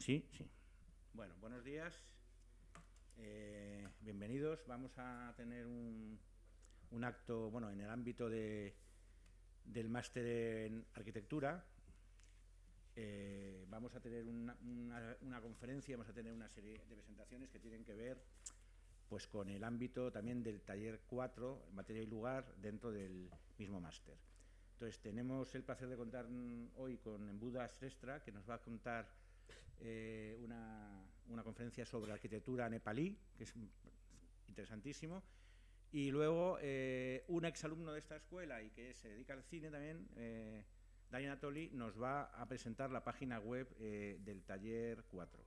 Sí, sí. Bueno, buenos días. Bienvenidos. Vamos a tener un acto, bueno, en el ámbito del Máster en Arquitectura. Vamos a tener una conferencia, vamos a tener una serie de presentaciones que tienen que ver pues con el ámbito también del taller 4, materia y lugar, dentro del mismo máster. Entonces, tenemos el placer de contar hoy con Puja SHRESTHA, que nos va a contar una conferencia sobre arquitectura nepalí, que es interesantísimo. Y luego, un exalumno de esta escuela y que se dedica al cine también, Dani Anatoli, nos va a presentar la página web del taller 4.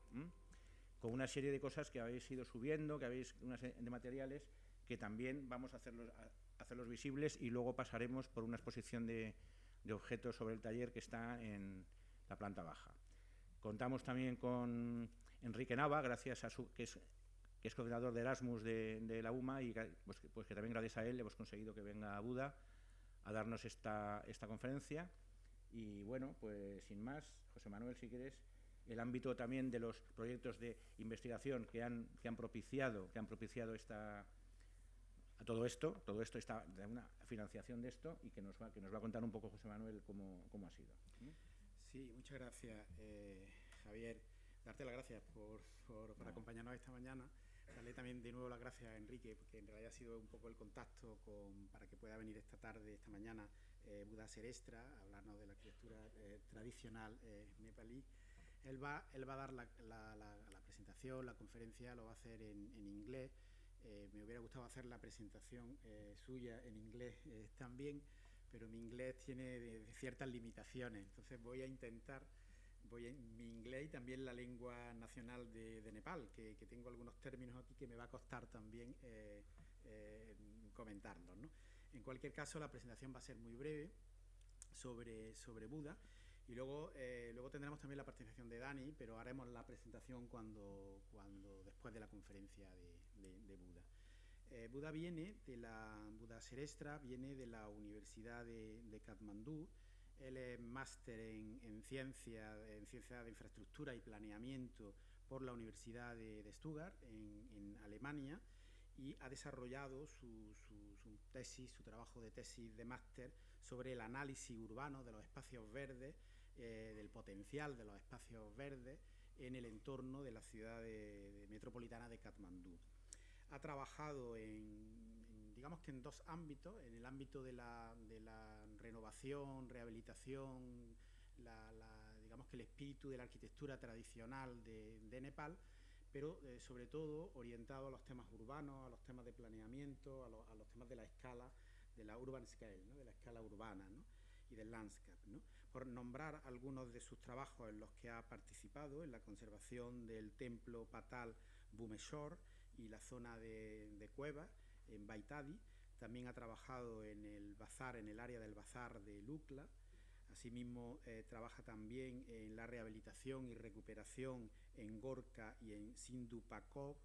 Con una serie de cosas que habéis ido subiendo, que habéis una serie de materiales que también vamos a hacerlos visibles, y luego pasaremos por una exposición de objetos sobre el taller que está en la planta baja. Contamos también con Enrique Nava, gracias a que es coordinador de Erasmus de la UMA, y pues que también gracias a él hemos conseguido que venga a Puja a darnos esta conferencia. Y bueno, pues sin más, José Manuel, si quieres, el ámbito también de los proyectos de investigación que han propiciado todo esto está de una financiación de esto, y que nos va a contar un poco José Manuel cómo ha sido. Sí, muchas gracias, Javier. Darte las gracias por acompañarnos esta mañana. Darle también de nuevo las gracias a Enrique, porque en realidad ha sido un poco el contacto para que pueda venir esta mañana, Puja SHRESTHA, a hablarnos de la arquitectura tradicional nepalí. Él va a dar la presentación, la conferencia, lo va a hacer en inglés. Me hubiera gustado hacer la presentación suya en inglés también, pero mi inglés tiene ciertas limitaciones. Entonces voy a intentar, mi inglés y también la lengua nacional de Nepal, que tengo algunos términos aquí que me va a costar también comentarlos, ¿no? En cualquier caso, la presentación va a ser muy breve sobre Puja. Y luego tendremos también la participación de Dani, pero haremos la presentación cuando después de la conferencia de Puja. Puja Puja SHRESTHA viene de la Universidad de Kathmandu. Él es máster en ciencia de infraestructura y planeamiento por la Universidad de Stuttgart, en Alemania, y ha desarrollado su trabajo de tesis de máster sobre el análisis urbano de los espacios verdes, del potencial de los espacios verdes en el entorno de la ciudad metropolitana de Kathmandu. Ha trabajado digamos que en dos ámbitos: en el ámbito de la renovación, rehabilitación, digamos que el espíritu de la arquitectura tradicional de Nepal, pero sobre todo orientado a los temas urbanos, a los temas de planeamiento, a los temas de la escala, de la urban scale, ¿no? De la escala urbana, ¿no? Y del landscape, ¿no? Por nombrar algunos de sus trabajos en los que ha participado: en la conservación del templo Patal Bhumeshwar y la zona de cuevas en Baitadi. También ha trabajado en el área del bazar de Lukla. Asimismo, trabaja también en la rehabilitación y recuperación en Gorka y en Sindhupakov,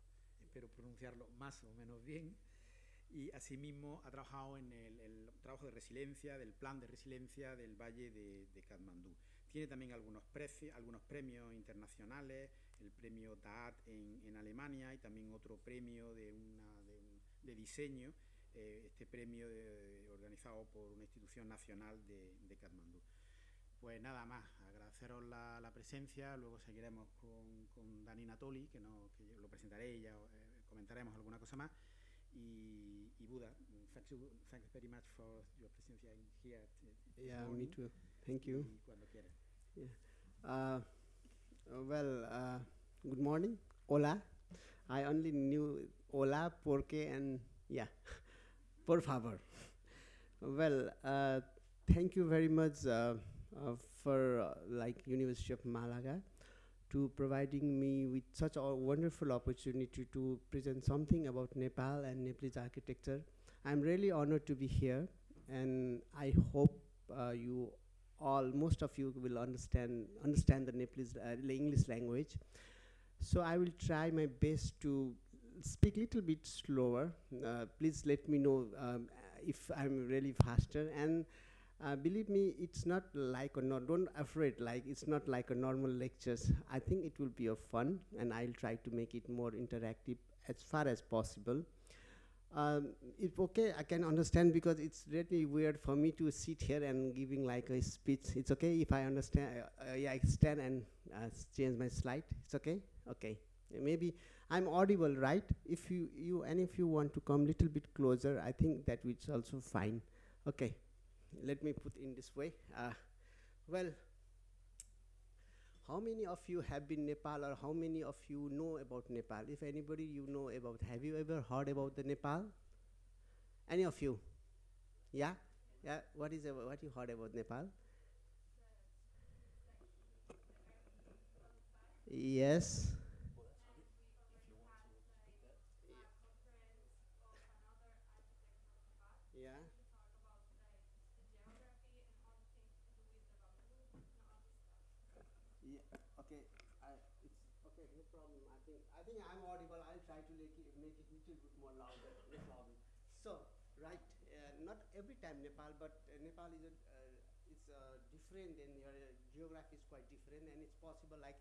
espero pronunciarlo más o menos bien. Y asimismo ha trabajado en el trabajo de resiliencia, del plan de resiliencia del Valle de Kathmandu. Tiene también algunos premios internacionales: el premio DAAT en Alemania, y también otro premio de diseño, este premio organizado por una institución nacional de Kathmandu. Pues nada más, agradeceros la presencia. Luego seguiremos con Dani Anatoli, que lo presentaré, y ya comentaremos alguna cosa más. Y Puja, thanks very much for your presence here. Yeah, me too. Thank you. Y cuando quieras. Yeah. Good morning. Hola. I only knew hola, porque, and yeah, por favor. Thank you very much for University of Malaga to providing me with such a wonderful opportunity to present something about Nepal and Nepalese architecture. I'm really honored to be here, and I hope most of you will understand the Nepalese English language. So I will try my best to speak a little bit slower. Please let me know if I'm really faster. And Believe me, it's not like or not. Don't afraid. Like it's not like a normal lectures. I think it will be a fun, and I'll try to make it more interactive as far as possible. If okay, I can understand because it's really weird for me to sit here and giving like a speech. It's okay if I understand. Yeah, I stand and change my slide. It's okay. Okay. Maybe I'm audible, right? If you want to come little bit closer, I think that is also fine. Okay. Let me put in this way. Well, how many of you have been Nepal, or how many of you know about Nepal? If anybody you know about, have you ever heard about the Nepal? Any of you? Yeah? Yeah. What you heard about Nepal? Yes. Yeah. Yeah. Okay. It's okay. No problem. I think I'm audible. I'll try to make it little bit more louder. No problem. So right, not every time Nepal, but Nepal is different, and your geography is quite different, and it's possible like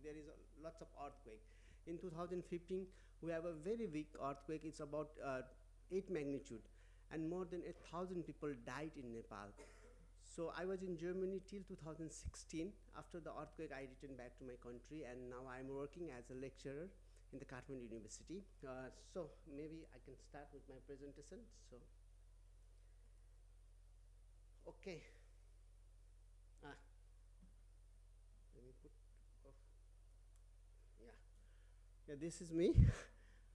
there is lots of earthquake. In 2015, we have a very big earthquake. It's about 8 magnitude, and more than 8,000 people died in Nepal. So I was in Germany till 2016. After the earthquake, I returned back to my country, and now I'm working as a lecturer in the Kathmandu University. So maybe I can start with my presentation. So, okay. Let me put off. Yeah. Yeah, this is me.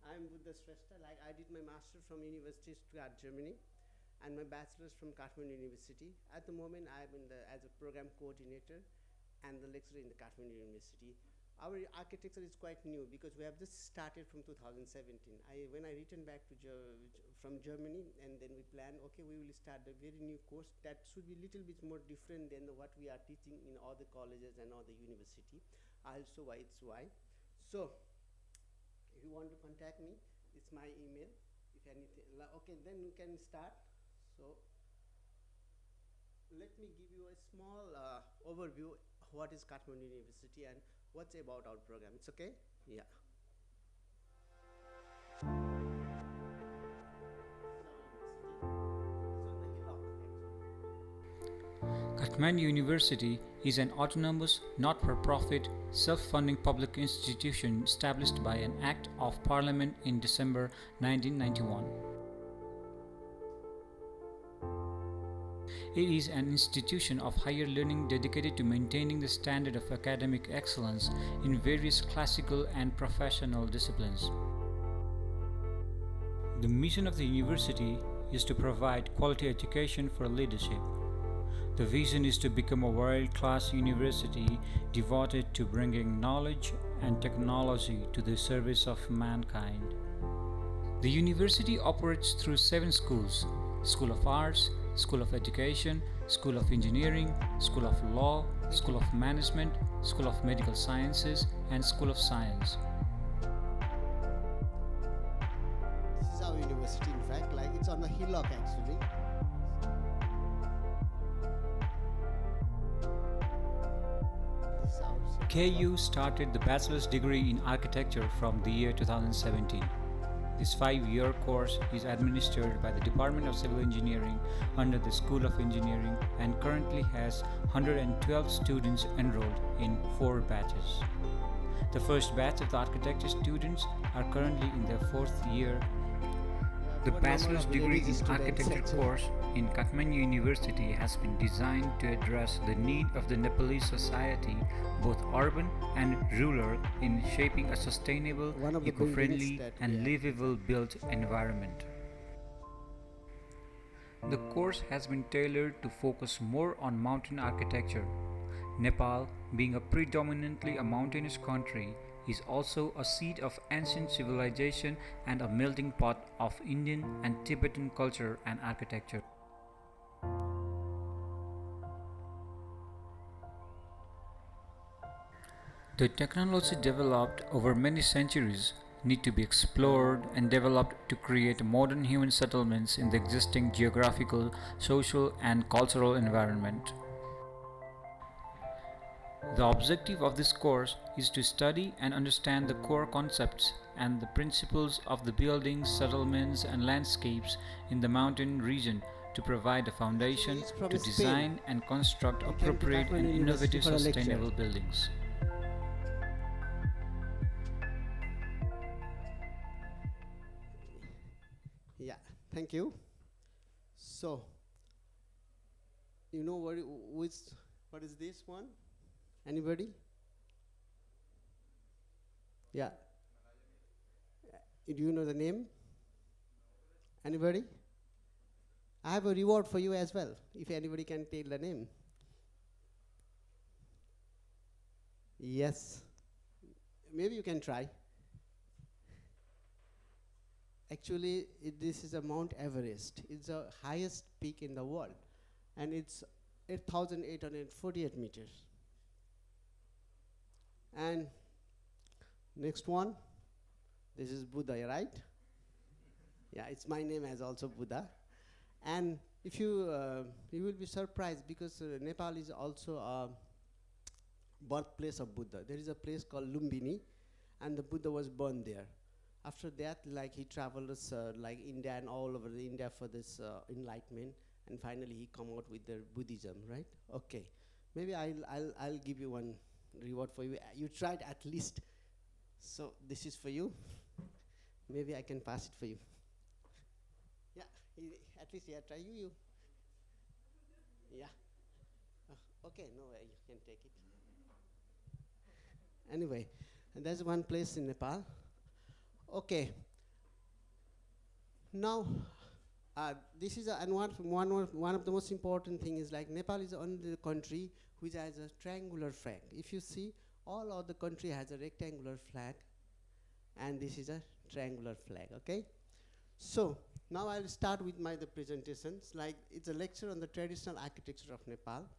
I'm with the SHRESTHA. Like I did my master from University of Stuttgart, Germany, and my bachelor's from Kathmandu University. At the moment, I'm as a program coordinator and the lecturer in the Kathmandu University. Our architecture is quite new because we have just started from 2017. When I returned back from Germany, and then we planned, okay, we will start a very new course that should be a little bit more different than what we are teaching in all the colleges and all the university. I'll show why it's why. So, if you want to contact me, it's my email. If anything, okay, then we can start. So, let me give you a small overview of what is Kathmandu University and what's about our program. It's okay? Yeah. Kathmandu University is an autonomous, not-for-profit, self-funding public institution established by an Act of Parliament in December 1991. It is an institution of higher learning dedicated to maintaining the standard of academic excellence in various classical and professional disciplines. The mission of the university is to provide quality education for leadership. The vision is to become a world-class university devoted to bringing knowledge and technology to the service of mankind. The university operates through 7 schools: School of Arts, School of Education, School of Engineering, School of Law, School of Management, School of Medical Sciences, and School of Science. This is our university, in fact, like it's on a hillock actually. KU started the bachelor's degree in architecture from the year 2017. This 5-year course is administered by the Department of Civil Engineering under the School of Engineering and currently has 112 students enrolled in 4 batches. The first batch of the architecture students are currently in their 4th year. The bachelor's degree in architecture course in Kathmandu University has been designed to address the need of the Nepalese society, both urban and rural, in shaping a sustainable, eco-friendly and livable built environment. The course has been tailored to focus more on mountain architecture. Nepal, being a predominantly a mountainous country, is also a seat of ancient civilization and a melting pot of Indian and Tibetan culture and architecture. The technology developed over many centuries need to be explored and developed to create modern human settlements in the existing geographical, social, and cultural environment. The objective of this course is to study and understand the core concepts and the principles of the buildings, settlements, and landscapes in the mountain region to provide a foundation to design and construct appropriate and innovative sustainable buildings. Yeah, thank you. So, you know what is this one? Anybody? Yeah. Do you know the name? Anybody? I have a reward for you as well, if anybody can tell the name. Yes. Maybe you can try. Actually, this is a Mount Everest. It's the highest peak in the world, and it's 8,848 meters. And next one, this is Buddha, right? Yeah, it's my name as also Buddha. And if you will be surprised because Nepal is also a birthplace of Buddha. There is a place called Lumbini, and the Buddha was born there. After that, like he traveled like India and all over the India for this enlightenment, and finally he come out with the Buddhism, right? Okay, maybe I'll give you one reward for you. You tried at least, so this is for you. Maybe I can pass it for you. Yeah, at least yeah, try you. Yeah. Okay, no way, you can take it. Anyway, and there's one place in Nepal. Okay. Now, this is and one of the most important thing is like Nepal is only the country which has a triangular flag. If you see, all other country has a rectangular flag, and this is a triangular flag. Okay. So now I'll start with the presentations. Like it's a lecture on the traditional architecture of Nepal.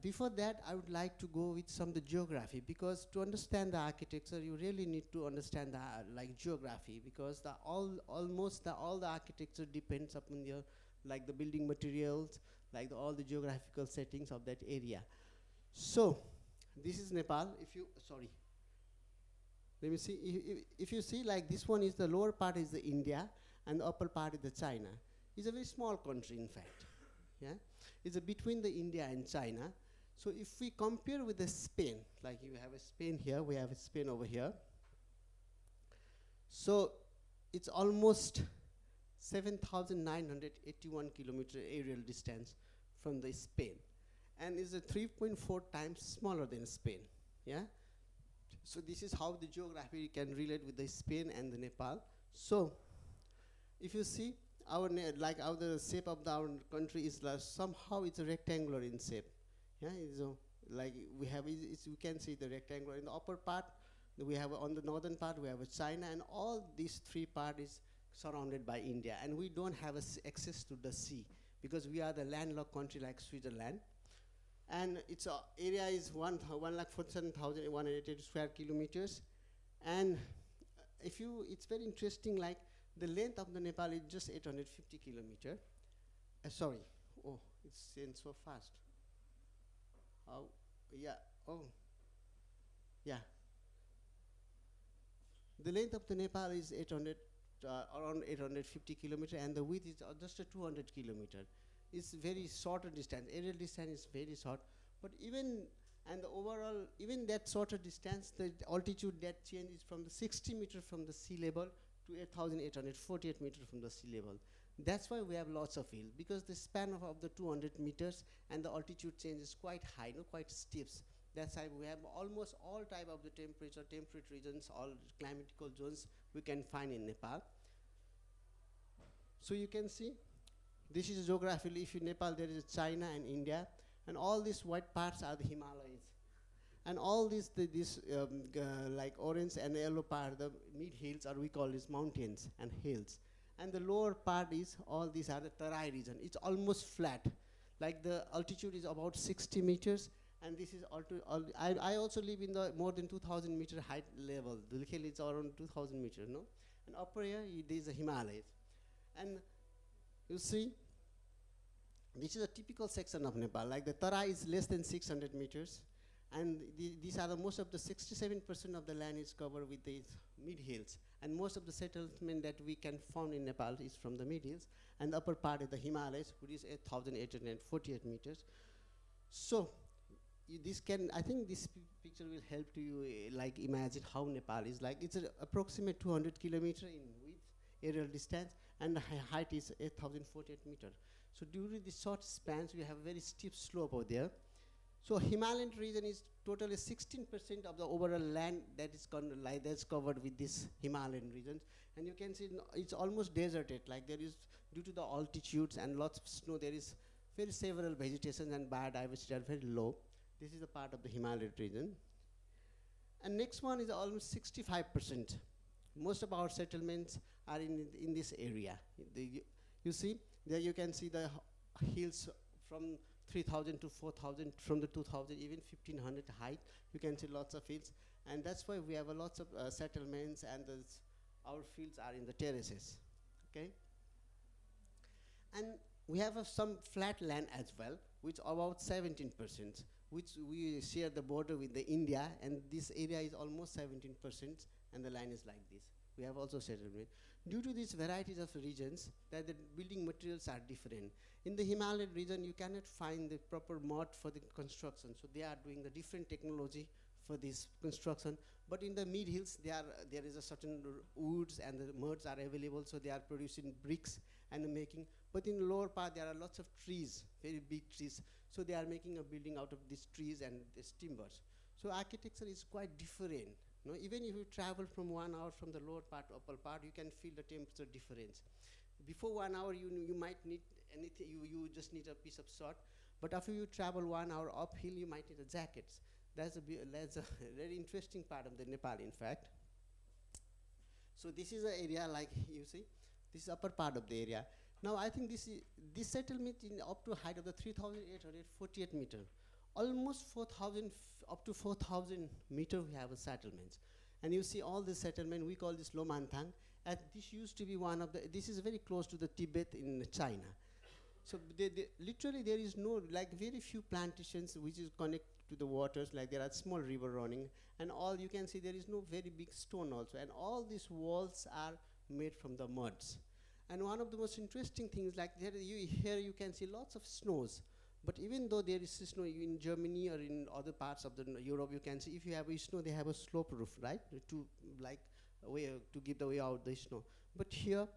Before that, I would like to go with some of the geography, because to understand the architecture, you really need to understand the like geography, because almost all the architecture depends upon your like the building materials, like all the geographical settings of that area. So this is Nepal. Let me see. If you see, like this one is the lower part is the India, and the upper part is the China. It's a very small country, in fact. Yeah. It's between the India and China. So if we compare with the Spain, like you have a Spain here, we have a Spain over here. So it's almost 7,981 kilometer aerial distance from the Spain, and is a 3.4 times smaller than Spain. Yeah. So this is how the geography can relate with the Spain and the Nepal. So if you see, like how the shape of our country is somehow it's a rectangular in shape. Yeah, like we have, we can see the rectangular in the upper part. We have on the northern part we have a China, and all these three parts is surrounded by India, and we don't have access to the sea because we are the landlocked country like Switzerland. And its area is 1,47,180 square kilometers, and it's very interesting. Like the length of the Nepal is just 850 kilometers. Sorry, oh, it's saying so fast. Oh, yeah, oh, yeah. The length of the Nepal is around 850 kilometers, and the width is just 200 kilometers. It's very shorter distance. Aerial distance is very short, but even that shorter distance, the altitude that change is from the 60 meters from the sea level to 8,848 meters from the sea level. That's why we have lots of hills, because the span of the 200 meters and the altitude change is quite high, quite steep. That's why we have almost all type of the temperate regions, all climatical zones we can find in Nepal. So you can see, this is geographically, if in Nepal there is China and India, and all these white parts are the Himalayas. And all these like orange and yellow part, the mid hills, or we call this mountains and hills. And the lower part is, all these are the Tarai region. It's almost flat. Like the altitude is about 60 meters, And this is I also live in the more than 2,000 meter height level. The hill is around 2,000 meters, no? And upper here, there is the Himalayas. And you see, this is a typical section of Nepal. Like the Tara is less than 600 meters. And these are most of the 67% of the land is covered with these mid-hills. And most of the settlement that we can find in Nepal is from the mid-hills. And the upper part is the Himalayas, which is 8,848 meters. So, I think this picture will help to you like imagine how Nepal is like. It's approximate 200 kilometer in width, aerial distance, and the height is 8,048 meters. So during the short spans, we have a very steep slope over there. So Himalayan region is totally 16% of the overall land that is that's covered with this Himalayan region. And you can see it's almost deserted, like there is, due to the altitudes and lots of snow, there is very several vegetation and biodiversity are very low. This is a part of the Himalayan region. And next one is almost 65%. Most of our settlements are in this area. You see, there you can see the hills from 3,000 to 4,000, from the 2,000, even 1,500 height. You can see lots of hills. And that's why we have lots of settlements, and our fields are in the terraces, okay? And we have some flat land as well, which about 17%, which we share the border with the India, and this area is almost 17%, and the line is like this. We have also settlement. Due to these varieties of regions, that the building materials are different. In the Himalayan region, you cannot find the proper mud for the construction, so they are doing the different technology for this construction. But in the mid-hills, there is a certain woods and the muds are available, so they are producing bricks and making. But in the lower part, there are lots of trees, very big trees. So they are making a building out of these trees and these timbers. So architecture is quite different. No, even if you travel from 1 hour from the lower part to upper part, you can feel the temperature difference. Before 1 hour, you might need anything, you just need a piece of shirt. But after you travel 1 hour uphill, you might need a jacket. That's a very interesting part of the Nepal, in fact. So this is an area like you see, this is upper part of the area. Now I think this settlement in up to a height of the 3,848 meter, almost 4,000 up to 4,000 meter we have a settlements. And you see all this settlement, we call this Lomanthang, and this used to be one of the, this is very close to the Tibet in China. So literally there is no, like very few plantations which is connected to the waters, like there are small river running, and all you can see there is no very big stone also, and all these walls are made from the muds. And one of the most interesting things, like here you can see lots of snows, but even though there is snow in Germany or in other parts of Europe, you can see if you have a snow, they have a slope roof, right, to like to give the way out the snow. But here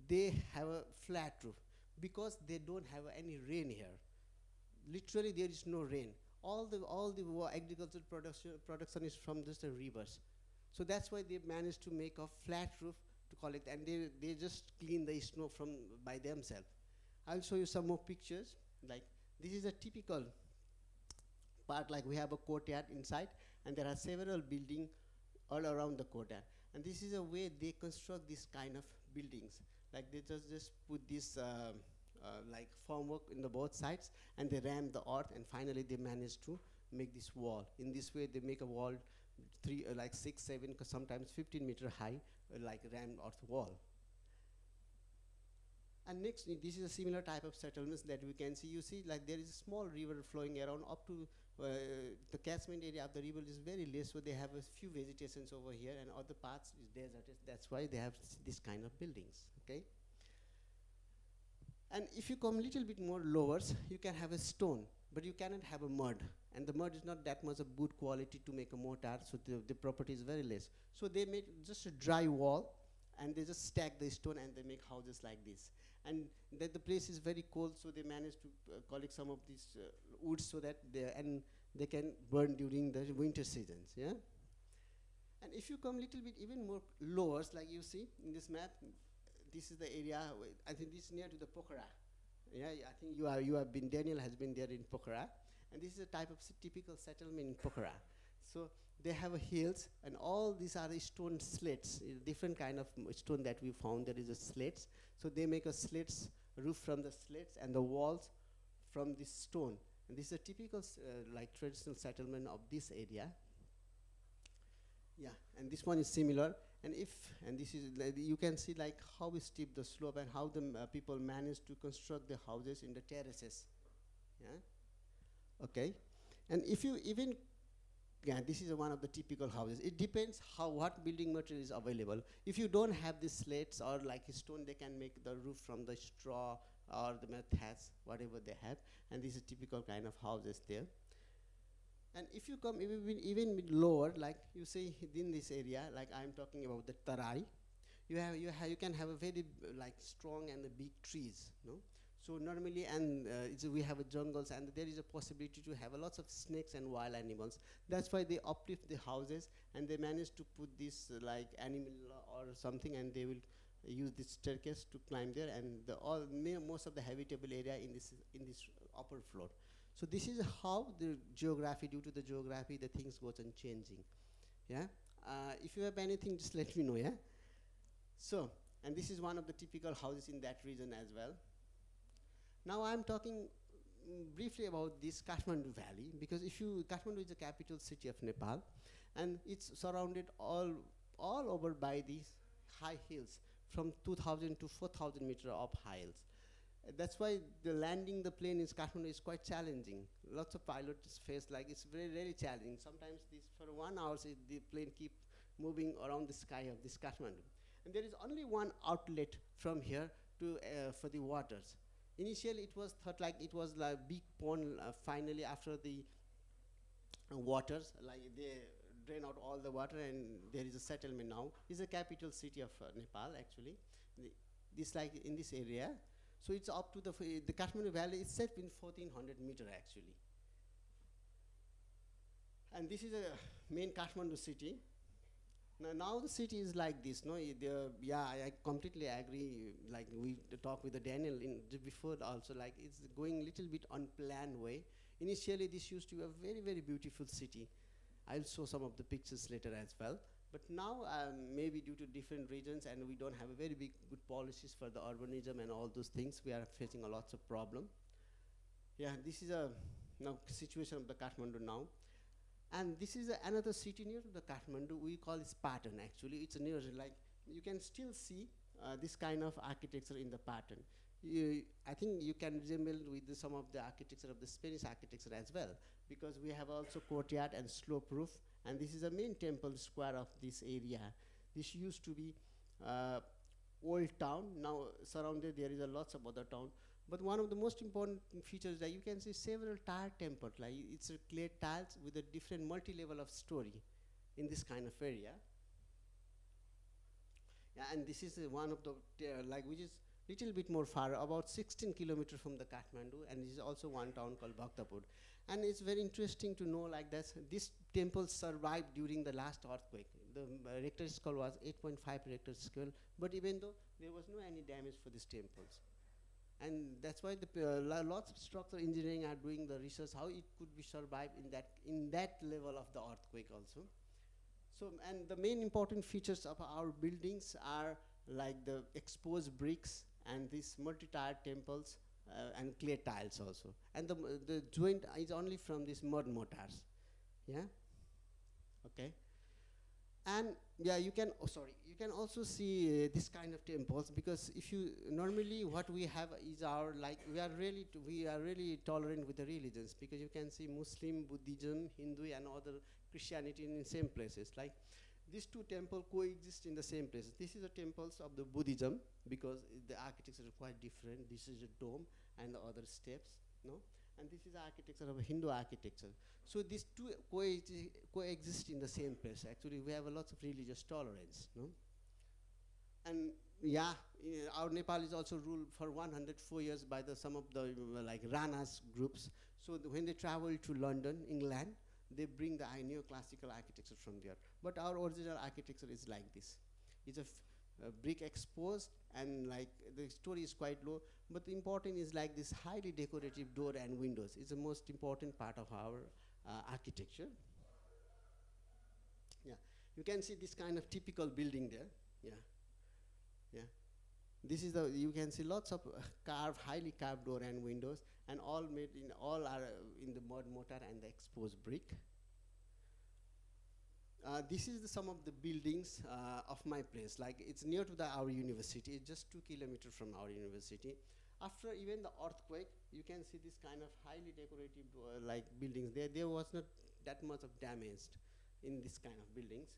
they have a flat roof because they don't have any rain here. Literally there is no rain. All the agricultural production is from just the rivers. So that's why they managed to make a flat roof to collect, and they just clean the snow from by themselves. I'll show you some more pictures. Like this is a typical part, like we have a courtyard inside, and there are several buildings all around the courtyard. And this is a way they construct this kind of buildings. Like they just put this like formwork in the both sides, and they ram the earth, and finally they manage to make this wall. In this way, they make a wall, like 6, 7, sometimes 15 meter high, like rammed earth wall. And next, this is a similar type of settlements that we can see. You see, like there is a small river flowing around up to the catchment area of the river is very less, so they have a few vegetations over here, and other parts is deserted. That's why they have this kind of buildings, okay? And if you come a little bit more lowers, you can have a stone, but you cannot have a mud. And the mud is not that much of good quality to make a mortar, so the property is very less. So they made just a dry wall, and they just stack the stone, and they make houses like this. And the place is very cold, so they managed to collect some of these woods so that they can burn during the winter seasons, yeah? And if you come a little bit even more lowers, like you see in this map, this is the area, I think this is near to the Pokhara. Yeah, I think you have been, Daniel has been there in Pokhara. And this is a type of typical settlement in Pokhara. So they have hills, and all these are the stone slates, different kind of stone that we found. There is a slates. So they make a slates roof from the slates and the walls from this stone. And this is a typical like traditional settlement of this area. Yeah, and this one is similar. And this is, you can see like how steep the slope and how the people managed to construct the houses in the terraces. Yeah. Okay. And if you even, yeah, this is one of the typical houses. It depends what building material is available. If you don't have the slates or like stone, they can make the roof from the straw or the thatch, whatever they have. And this is typical kind of houses there. And if you come even lower, like you say in this area, like I'm talking about the Tarai, you can have a very like strong and the big trees, no? So normally, and we have jungles, and there is a possibility to have lots of snakes and wild animals. That's why they uplift the houses, and they manage to put this like animal or something, and they will use this staircase to climb there, and most of the habitable area in this upper floor. So this is how the geography, due to the geography, the things goes on changing. Yeah. If you have anything, just let me know. Yeah. So, and this is one of the typical houses in that region as well. Now I'm talking briefly about this Kathmandu Valley, because Kathmandu is the capital city of Nepal, and it's surrounded all over by these high hills, from 2,000 to 4,000 meter up high hills. That's why the landing the plane in Kathmandu is quite challenging. Lots of pilots face like it's very challenging. Sometimes for 1 hour the plane keep moving around the sky of this Kathmandu. And there is only one outlet from here to for the waters. Initially it was thought like it was like big pond. Finally, after the waters, like they drain out all the water, and there is a settlement now. It's the capital city of Nepal actually. This like in this area. So it's up to the Kathmandu Valley is set in 1,400 meter actually. And this is a main Kathmandu city. Now the city is like this, no? Yeah, I completely agree. Like we talked with Daniel before also, like it's going a little bit unplanned way. Initially, this used to be a very beautiful city. I'll show some of the pictures later as well. But now, maybe due to different regions, and we don't have a very good policies for the urbanism and all those things, we are facing a lots of problem. Yeah, this is a situation of the Kathmandu now. And this is another city near to the Kathmandu. We call it Patan actually. It's near, like you can still see this kind of architecture in the Patan. I think you can resemble with some of the architecture of the Spanish architecture as well, because we have also courtyard and slope roof, and this is the main temple square of this area. This used to be old town. Now surrounded there is lots of other town. But one of the most important features that you can see several tile temples, like it's clay tiles with a different multi-level of story in this kind of area. Yeah, and this is one of the, which is little bit more far, about 16 kilometers from the Kathmandu, and this is also one town called Bhaktapur. And it's very interesting to know like this temple survived during the last earthquake. The Richter scale was 8.5 Richter scale, but even though there was no any damage for these temples. And that's why lots of structural engineering are doing the research how it could be survived in that level of the earthquake also. So, and the main important features of our buildings are like the exposed bricks and these multi-tiered temples and clay tiles also. And the joint is only from these mud mortars. Yeah. Okay. And yeah, you can also see this kind of temples, because if you normally what we have is our we are really tolerant with the religions, because you can see Muslim, Buddhism, Hindu, and other Christianity in the same places. Like these two temples coexist in the same places. This is the temples of the Buddhism, because the architecture is quite different. This is a dome and the other steps, no? And this is the architecture of a Hindu architecture. So these two coexist in the same place. Actually, we have a lot of religious tolerance, no? And yeah, our Nepal is also ruled for 104 years by some of the like Ranas groups. So when they travel to London, England, they bring the neoclassical architecture from there. But our original architecture is like this. It's a brick exposed, and like the story is quite low, but the important is like this highly decorative door and windows is the most important part of our architecture. Yeah, you can see this kind of typical building there. Yeah, yeah. This is the, you can see lots of highly carved door and windows, and all made in, all are in the mud mortar and the exposed brick. This is some of the buildings of my place. Like, it's near to our university. It's just 2 kilometers from our university. After even the earthquake, you can see this kind of highly decorative like buildings. There was not that much of damage in this kind of buildings.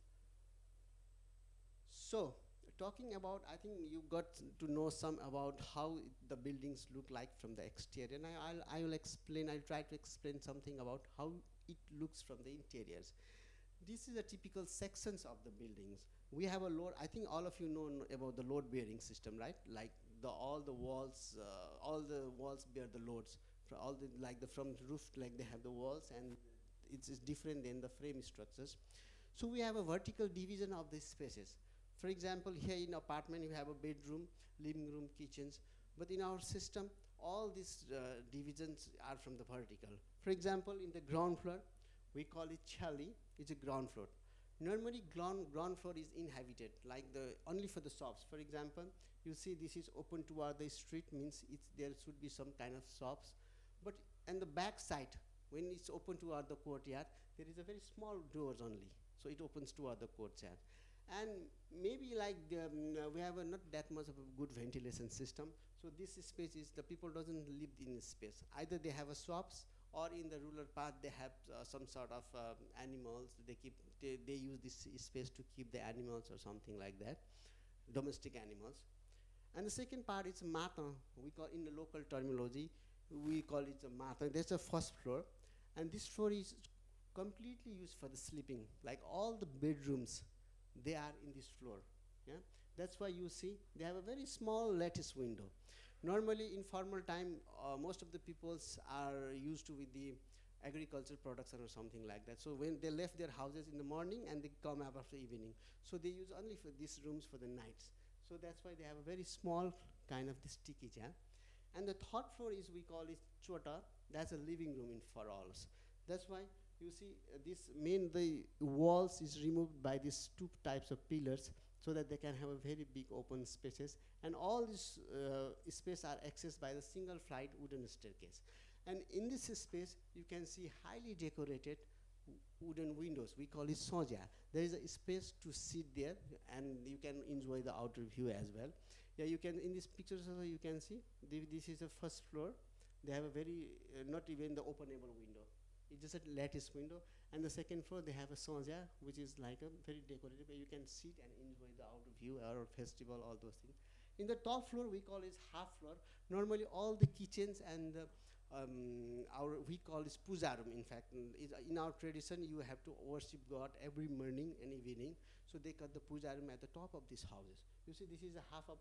So, talking about, I think you got to know some about how the buildings look like from the exterior, and I'll try to explain something about how it looks from the interiors. This is a typical sections of the buildings. We have a load, I think all of you know about the load bearing system, right? Like all the walls bear the loads. From the roof, like they have the walls, and it's different than the frame structures. So we have a vertical division of these spaces. For example, here in apartment, you have a bedroom, living room, kitchens. But in our system, all these divisions are from the vertical. For example, in the ground floor, we call it chali. It's a ground floor. Normally, ground floor is inhabited, like only for the shops. For example, you see this is open toward the street, means there should be some kind of shops. But on the back side, when it's open toward the courtyard, there is a very small doors only. So it opens toward the courtyard. And maybe like we have not that much of a good ventilation system. So this space is, the people doesn't live in this space. Either they have a shops, or in the rural part they have some sort of animals. They use this space to keep the animals or something like that, domestic animals. And the second part is mata. We call, in the local terminology, we call it a mata. That's the first floor, and this floor is completely used for the sleeping. Like all the bedrooms, they are in this floor. Yeah, that's why you see they have a very small lattice window. Normally, in formal time, most of the peoples are used to with the agricultural production or something like that. So when they left their houses in the morning and they come up after evening, so they use only for these rooms for the nights. So that's why they have a very small kind of this tikij. Yeah? And the third floor is, we call it chota. That's a living room for all. That's why you see the walls is removed by these two types of pillars, so that they can have a very big open spaces. And all this space are accessed by the single flight wooden staircase. And in this space, you can see highly decorated wooden windows. We call it soja. There is a space to sit there, and you can enjoy the outer view as well. Yeah, you can, in these pictures also you can see, this is the first floor. They have a very, not even the openable window. It's just a lattice window. And the second floor, they have a soja, which is like a very decorative, where you can sit and enjoy the outer view or festival, all those things. In the top floor, we call it half floor. Normally, all the kitchens and we call this Puja Room. In fact, in our tradition, you have to worship God every morning and evening. So they cut the Puja Room at the top of these houses. You see, this is a half of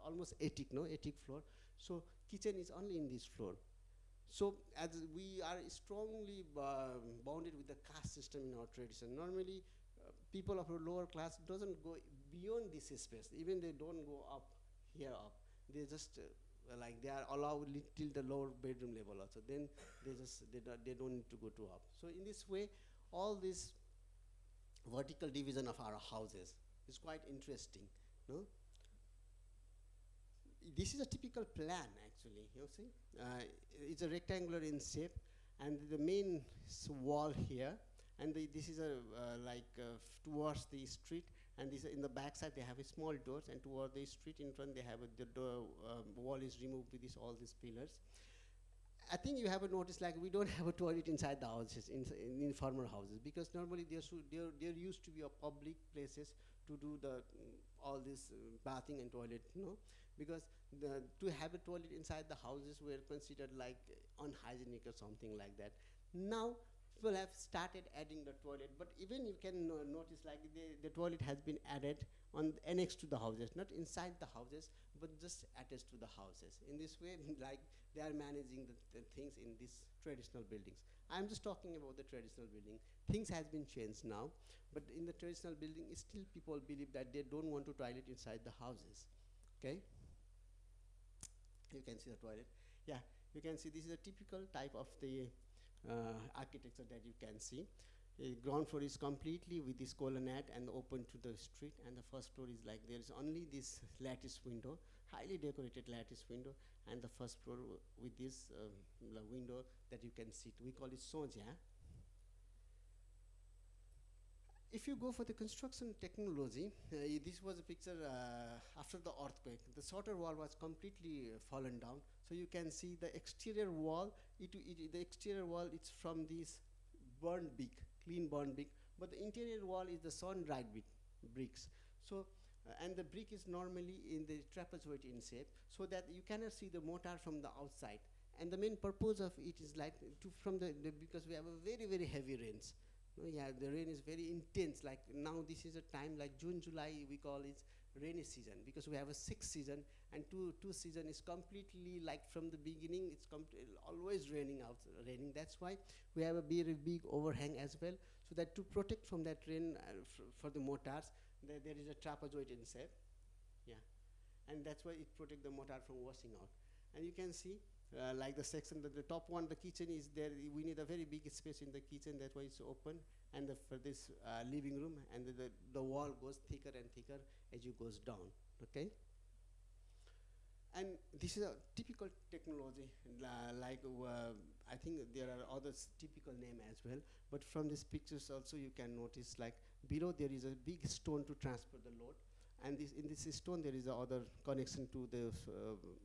almost attic floor. So kitchen is only in this floor. So as we are strongly bounded with the caste system in our tradition, normally people of a lower class doesn't go beyond this space. Even they don't go up here up. They just like they are allowed till the lower bedroom level also. Then they don't need to go to up. So in this way, all this vertical division of our houses is quite interesting. No? This is a typical plan, actually. You see, it's a rectangular in shape, and the main wall here, and this is towards the street, and this in the back side they have a small doors, and toward the street in front they have the door wall is removed with all these pillars. I think you have noticed, like, we don't have a toilet inside the houses, in former houses, because normally there used to be a public places to do all this bathing and toilet, because to have a toilet inside the houses were considered like unhygienic or something like that. Now people have started adding the toilet, but even you can notice like the toilet has been added on annexed to the houses, not inside the houses, but just attached to the houses. In this way, like they are managing the things in these traditional buildings. I'm just talking about the traditional building. Things has been changed now, but in the traditional building, still people believe that they don't want to toilet inside the houses. Okay? You can see the toilet. Yeah, you can see this is a typical type of the architecture that you can see. Ground floor is completely with this colonnade and open to the street, and the first floor is like there is only this lattice window, highly decorated lattice window, and the first floor with this window that you can see. We call it sonja. If you go for the construction technology, this was a picture after the earthquake. The shutter wall was completely fallen down. So you can see the exterior wall. The exterior wall is from this burned brick, clean burned brick, but the interior wall is the sun-dried bricks. So, and the brick is normally in the trapezoid in shape, so that you cannot see the mortar from the outside. And the main purpose of it is like because we have a very, very heavy rains. Yeah, the rain is very intense. Like now, this is a time like June, July, we call it rainy season, because we have a 6th season, and two season is completely like from the beginning. It's always raining. That's why we have a very big overhang as well, so that to protect from that rain for the mortars, there is a trapezoid in shape. Yeah, and that's why it protects the mortar from washing out. And you can see. Like the section, the top one, the kitchen is there. We need a very big space in the kitchen. That's why it's open. And for this living room, and the wall goes thicker and thicker as you goes down. Okay. And this is a typical technology. I think there are other typical name as well. But from these pictures also, you can notice like below there is a big stone to transfer the load, and in this stone there is a other connection to the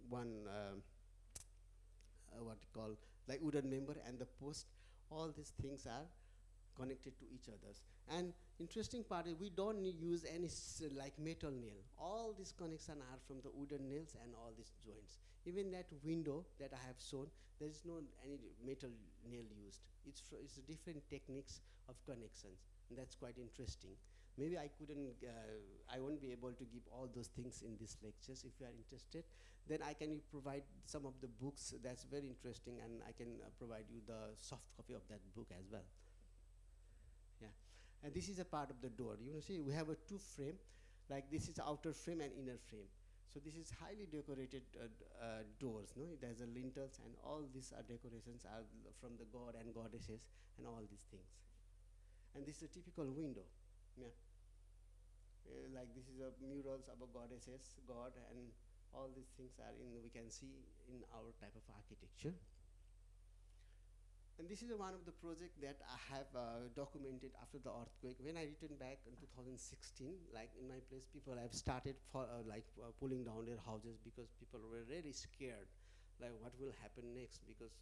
one. What you call like wooden member and the post. All these things are connected to each other. And interesting part is we don't use any like metal nail. All these connections are from the wooden nails and all these joints. Even that window that I have shown, there is no any metal nail used. It's different techniques of connections. And that's quite interesting. Maybe I won't be able to give all those things in these lectures. If you are interested, then I can provide some of the books. That's very interesting, and I can provide you the soft copy of that book as well. Yeah, and this is a part of the door. You see, we have a 2 frame, like this is outer frame and inner frame. So this is highly decorated doors. No, there's a lintels, and all these decorations are from the god and goddesses and all these things. And this is a typical window. Yeah. Like this is a murals of a goddesses, god, and all these things are we can see in our type of architecture. And this is one of the projects that I have documented after the earthquake. When I returned back in 2016, like in my place, people have started pulling down their houses because people were really scared, like what will happen next, because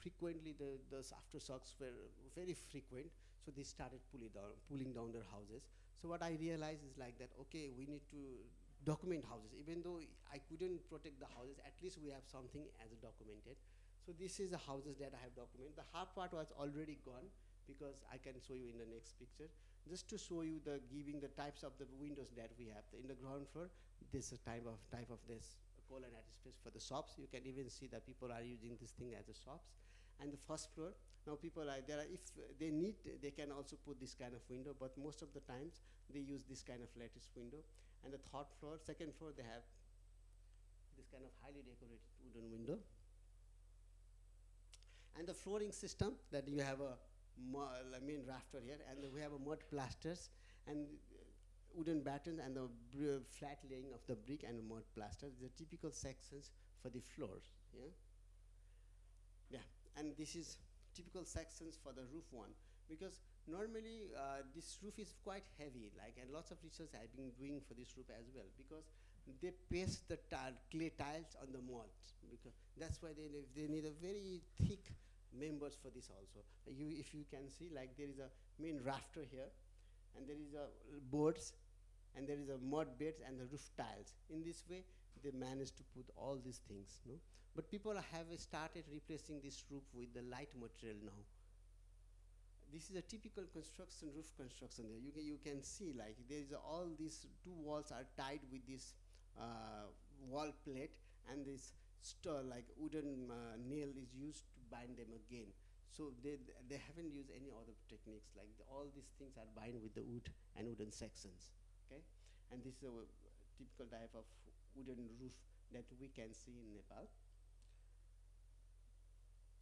frequently the aftershocks were very frequent, so they started pulling down their houses. So what I realized is like that, okay, we need to document houses. Even though I couldn't protect the houses, at least we have something as documented. So this is the houses that I have documented. The hard part was already gone, because I can show you in the next picture. Just to show you giving the types of the windows that we have. In the ground floor, this is type of this colonnade space for the shops. You can even see that people are using this thing as a shops. And the first floor, now people are there. If they need, they can also put this kind of window. But most of the times, they use this kind of lattice window. And the second floor, they have this kind of highly decorated wooden window. And the flooring system, that you have a main rafter here, and we have a mud plasters and wooden battens and the flat laying of the brick and mud plasters. The typical sections for the floors. Yeah, and this is typical sections for the roof one, because normally this roof is quite heavy, and lots of research I've been doing for this roof as well, because they paste the clay tiles on the mud, because that's why they need a very thick members for this also. If you can see, there is a main rafter here, and there is a boards, and there is a mud beds and the roof tiles. In this way, they managed to put all these things. No? But people have started replacing this roof with the light material now. This is a typical construction, roof construction there. You can see there is all these 2 walls are tied with this wall plate, and this wooden nail is used to bind them again. So they haven't used any other techniques. All these things are bind with the wood and wooden sections. Okay, and this is a typical type of wooden roof that we can see in Nepal.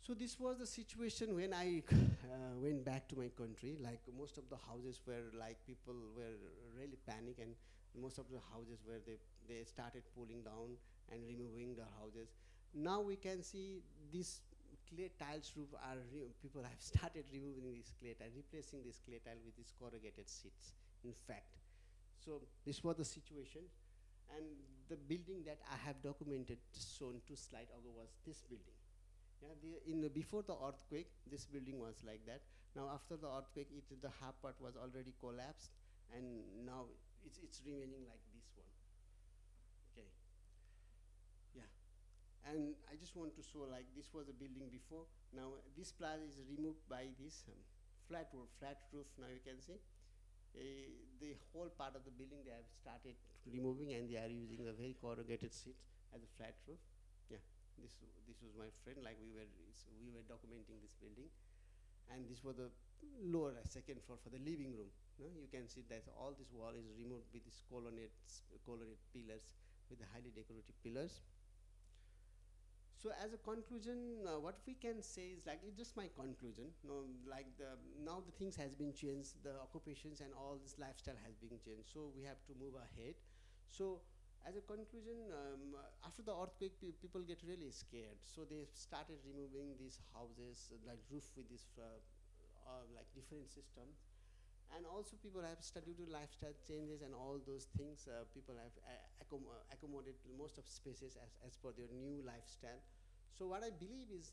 So this was the situation when I went back to my country. Like most of the houses were like people were really panic, and most of the houses where they started pulling down and removing the houses. Now we can see this clay tiles roof are people have started removing this clay tile, replacing this clay tile with these corrugated sheets. In fact, so this was the situation, and the building that I have documented shown 2 slides ago was this building. Yeah, before the earthquake, this building was like that. Now after the earthquake, the half part was already collapsed, and now it's remaining like this one. Okay. Yeah, and I just want to show like this was a building before. Now this plaza is removed by this flat roof. Now you can see the whole part of the building they have started removing, and they are using a very corrugated sheet as a flat roof. Yeah. This was my friend, like we were documenting this building, and this was the lower second floor for the living room. No? You can see that all this wall is removed with these colonnade pillars, with the highly decorative pillars. So as a conclusion, what we can say is like, it's just my conclusion. No, like now the things has been changed, the occupations and all this lifestyle has been changed. So we have to move ahead. So as a conclusion, after the earthquake, people get really scared. So they started removing these houses, like roof with this, like different systems. And also people have started to lifestyle changes and all those things. People have accommodated most of spaces as per their new lifestyle. So what I believe is,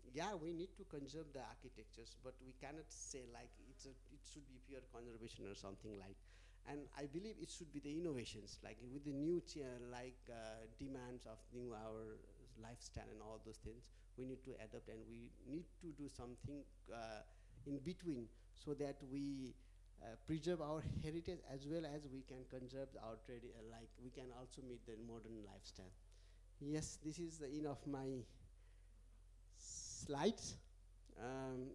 yeah, we need to conserve the architectures, but we cannot say like it should be pure conservation or something like. And I believe it should be the innovations, like with the new demands of our lifestyle and all those things. We need to adapt, and we need to do something in between, so that we preserve our heritage as well as we can conserve our trade. Like we can also meet the modern lifestyle. Yes, this is the end of my slides.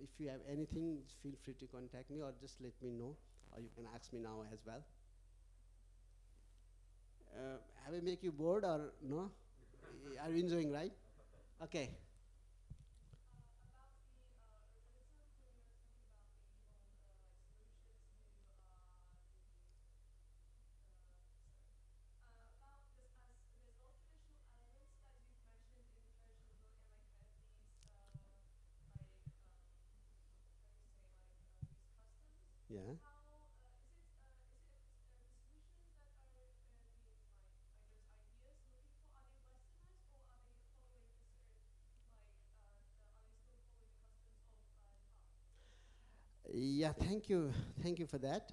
If you have anything, feel free to contact me or just let me know. Or you can ask me now as well. Have I make you bored or no? Are you enjoying, right? Okay. Yeah. Yeah, thank you for that.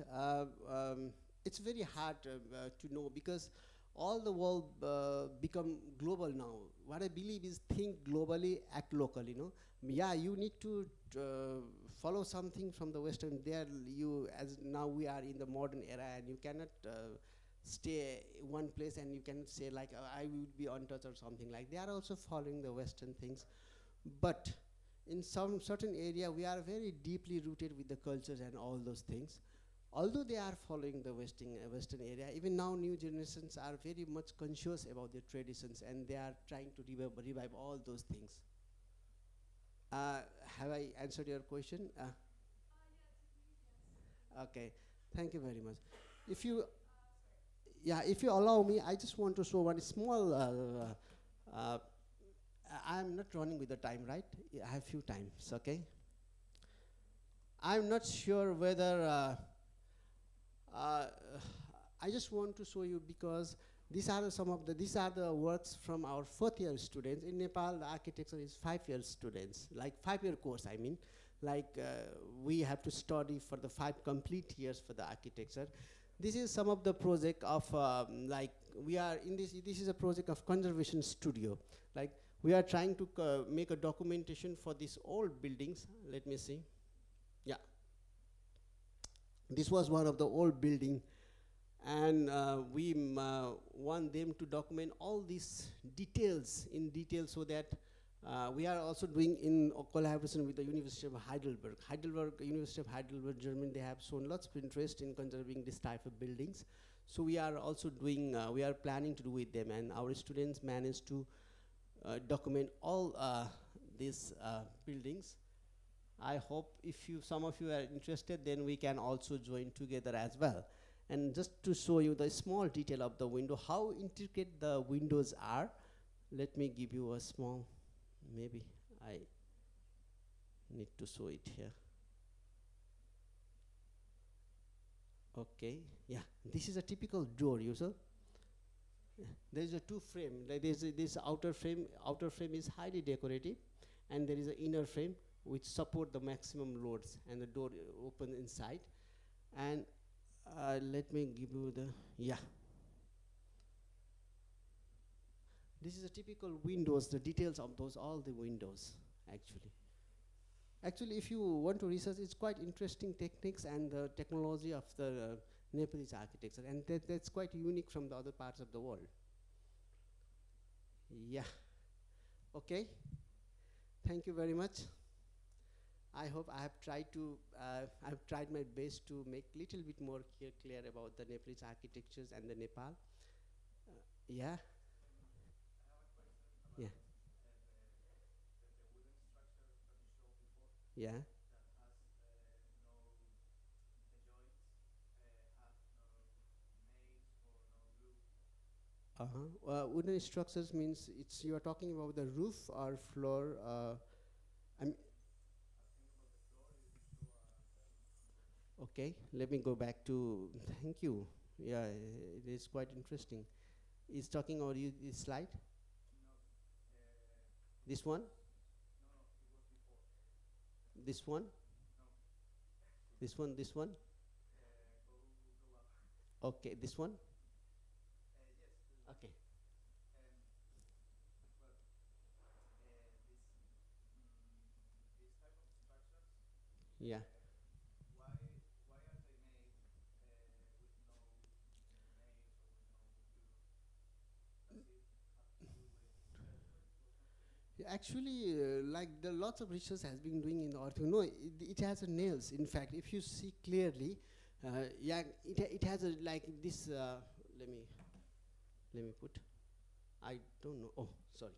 It's very hard to know, because all the world become global now. What I believe is think globally, act locally. Yeah, you need to follow something from the Western. There, as now we are in the modern era, and you cannot stay one place, and you cannot say like I will be untouched or something like. They are also following the Western things, but in some certain area, we are very deeply rooted with the cultures and all those things. Although they are following the Western area, even now new generations are very much conscious about their traditions, and they are trying to revive all those things. Have I answered your question? Okay, thank you very much. If you, yeah, if you allow me, I just want to show one small. I'm not running with the time, right? I have few times, okay? I'm not sure whether, I just want to show you, because these are the works from our 4th year students. In Nepal, the architecture is 5-year students, like 5-year course, I mean. Like we have to study for the 5 complete years for the architecture. This is some of the project of, like we are in this is a project of conservation studio. Like we are trying to make a documentation for these old buildings. Let me see. Yeah. This was one of the old building, and we want them to document all these details in detail, so that we are also doing in collaboration with the University of Heidelberg. University of Heidelberg, Germany, they have shown lots of interest in conserving this type of buildings. So we are also doing, we are planning to do with them, and our students managed to document all these buildings. I hope if some of you are interested, then we can also join together as well. And just to show you the small detail of the window, how intricate the windows are, let me give you a small, maybe I need to show it here. Okay, yeah, this is a typical door, you saw. There is a two frame. Like this outer frame is highly decorative, and there is an inner frame which support the maximum loads, and the door open inside. And let me give you the, yeah. This is a typical windows, the details of those, all the windows, actually. Actually, if you want to research, it's quite interesting techniques and the technology of the Nepalese architecture, and that's quite unique from the other parts of the world. Yeah. Okay. Thank you very much. I hope I have tried my best to make little bit more clear about the Nepalese architectures and the Nepal. Yeah. Yeah. Yeah. Wooden structures means you are talking about the roof or floor. Okay, let me go back to. Thank you. Yeah, it is quite interesting. Is talking about this slide? No. This one? No, it was before. This one? No. This one? This one? Go up. Okay, this one? Yes. Okay. This type of structures. Yeah. Why are they made with no nails or with no glue? Does it have to do with actually, like the lots of research has been doing in the earth. No, it has a nails. In fact, if you see clearly, yeah, it has a like this. Let me put. I don't know. Oh, sorry.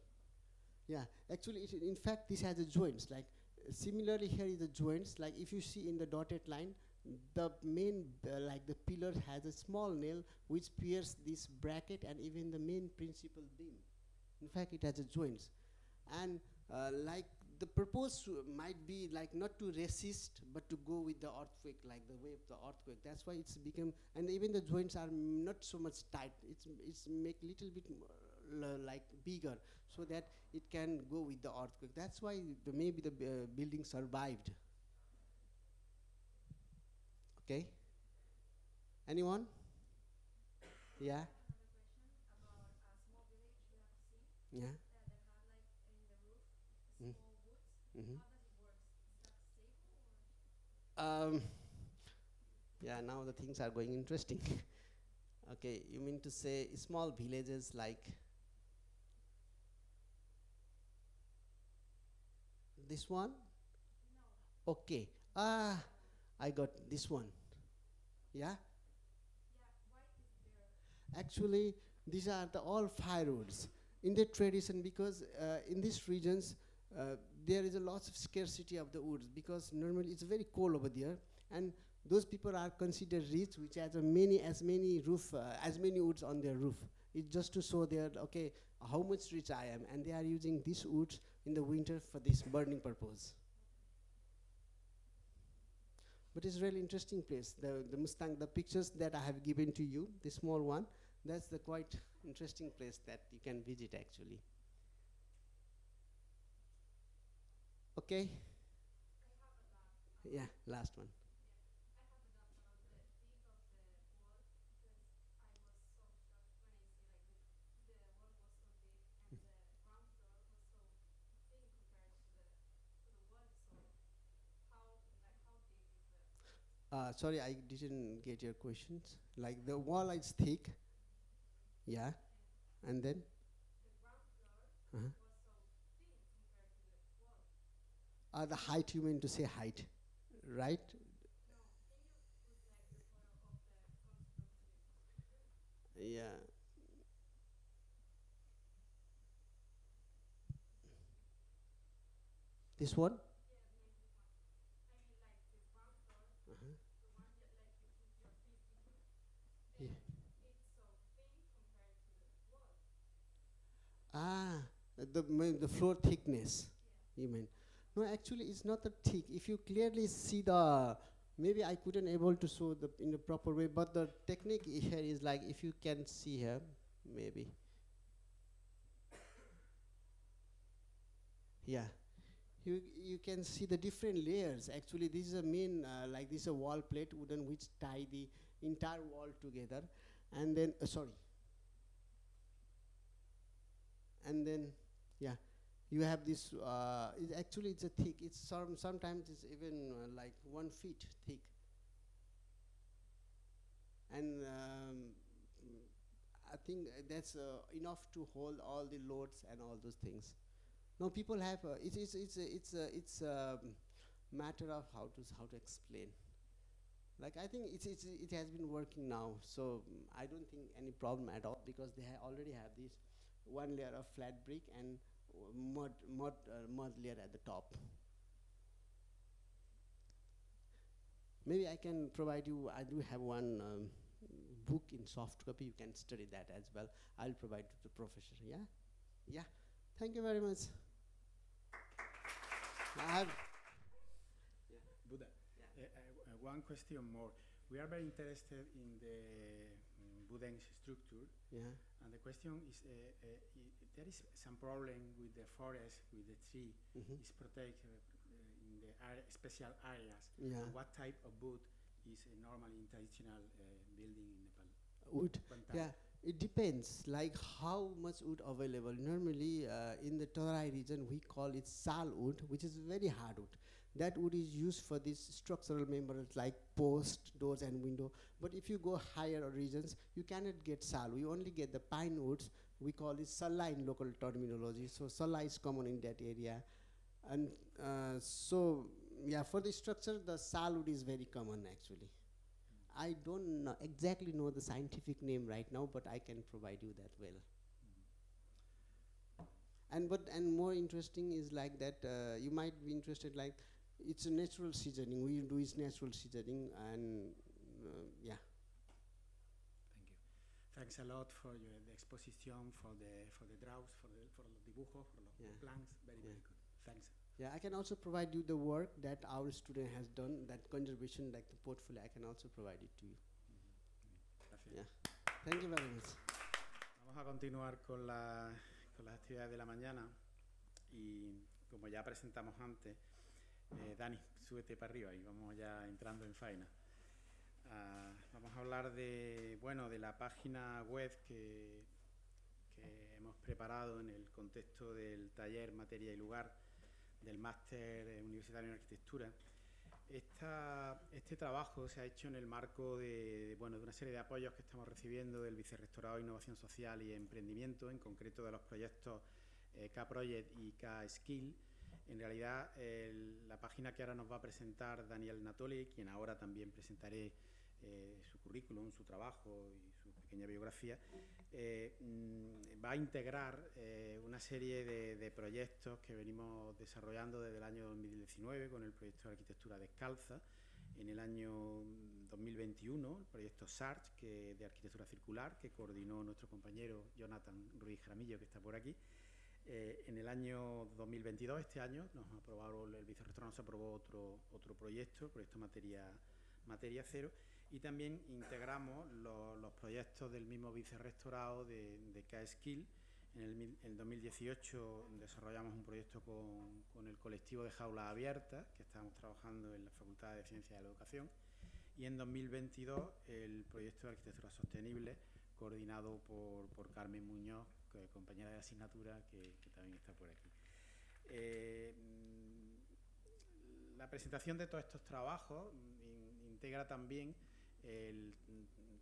Yeah, actually, in fact, this has a joints. Like similarly, here is the joints. Like if you see in the dotted line, the main like the pillar has a small nail which pierces this bracket and even the main principal beam. In fact, it has a joints, and like the purpose might be like not to resist but to go with the earthquake, like the way of the earthquake. That's why it's become, and even the joints are not so much tight. It's make little bit like bigger so that it can go with the earthquake. That's why maybe the building survived. Okay. Anyone? Yeah. Yeah. Mm-hmm. Yeah, now the things are going interesting. Okay, you mean to say small villages like this one? No. Okay. I got this one. Yeah? Yeah, why is there? Actually, these are all firewoods in the tradition, because in these regions there is a lot of scarcity of the woods, because normally it's very cold over there, and those people are considered rich, which has as many woods on their roof. It's just to show their how much rich I am, and they are using these woods in the winter for this burning purpose. But it's a really interesting place. The Mustang, the pictures that I have given to you, the small one, that's the quite interesting place that you can visit actually. Okay. Yeah, last one. Sorry, I didn't get your questions. Like the wall is thick. Yeah. And then? The ground floor was so thin compared to the wall. The height, you mean to say height, right? No, can you put like the photo of the construction? Yeah. This one? Uh-huh. Yeah. The floor thickness, you mean? No, actually, it's not that thick. If you clearly see the, maybe I couldn't able to show the in the proper way, but the technique here is like, if you can see here, maybe. Yeah, you can see the different layers. Actually, this is a main, like this is a wall plate wooden which tie the entire wall together, and then sorry. And then, yeah, you have this. Actually, it's a thick. It's sometimes it's even like 1 feet thick. And I think that's enough to hold all the loads and all those things. No, people have. It's a matter of how to explain. Like, I think it has been working now, so I don't think any problem at all, because they already have this 1 layer of flat brick and mud layer at the top. Maybe I can provide you. I do have one book in soft copy. You can study that as well. I'll provide to the professor. Yeah, yeah. Thank you very much. I have. Buddha, one question more. We are very interested in the wooden structure. Yeah. And the question is, there is some problem with the forest, with the tree, is protected in the special areas. Yeah. And what type of wood is normally in traditional building in Nepal? Wood. Yeah, it depends, like how much wood available. Normally, in the Tarai region, we call it sal wood, which is very hard wood. That wood is used for these structural members like post, doors, and window. But if you go higher regions, you cannot get sal. You only get the pine woods. We call it salla in local terminology. So salla is common in that area. And so, yeah, for the structure, the sal wood is very common actually. I don't exactly know the scientific name right now, but I can provide you that well. And more interesting is like that, you might be interested, like, it's a natural seasoning. We do is natural seasoning, and yeah. Thank you. Thanks a lot for the exposition, for the drawings, for los dibujos, for los plans. Very good. Thanks. Yeah, I can also provide you the work that our student has done, that conservation, like the portfolio. I can also provide it to you. Gracias. Yeah. Thank you very much. Vamos a continuar con las actividades de la mañana, y como ya presentamos antes, Dani, súbete para arriba y vamos ya entrando en faena. Vamos a hablar de la página web que hemos preparado en el contexto del taller Materia y Lugar del Máster Universitario en Arquitectura. Este trabajo se ha hecho en el marco de una serie de apoyos que estamos recibiendo del Vicerrectorado de Innovación Social y Emprendimiento, en concreto de los proyectos K-Project y K-Skill. En realidad, la página que ahora nos va a presentar Daniel Natoli, quien ahora también presentaré su currículum, su trabajo y su pequeña biografía, va a integrar una serie de proyectos que venimos desarrollando desde el año 2019 con el proyecto de Arquitectura Descalza. En el año 2021, el proyecto SHRESTHA, de Arquitectura Circular, que coordinó nuestro compañero Jonathan Ruiz Jaramillo, que está por aquí. En el año 2022, este año, el Vicerrectorado nos aprobó otro proyecto, el proyecto Materia Cero, y también integramos los proyectos del mismo Vicerrectorado de K-Skill. En el 2018 desarrollamos un proyecto con el colectivo de Jaulas Abiertas, que estábamos trabajando en la Facultad de Ciencias de la Educación, y en 2022 el proyecto de Arquitectura Sostenible, coordinado por Carmen Muñoz, compañera de asignatura, que también está por aquí. La presentación de todos estos trabajos integra también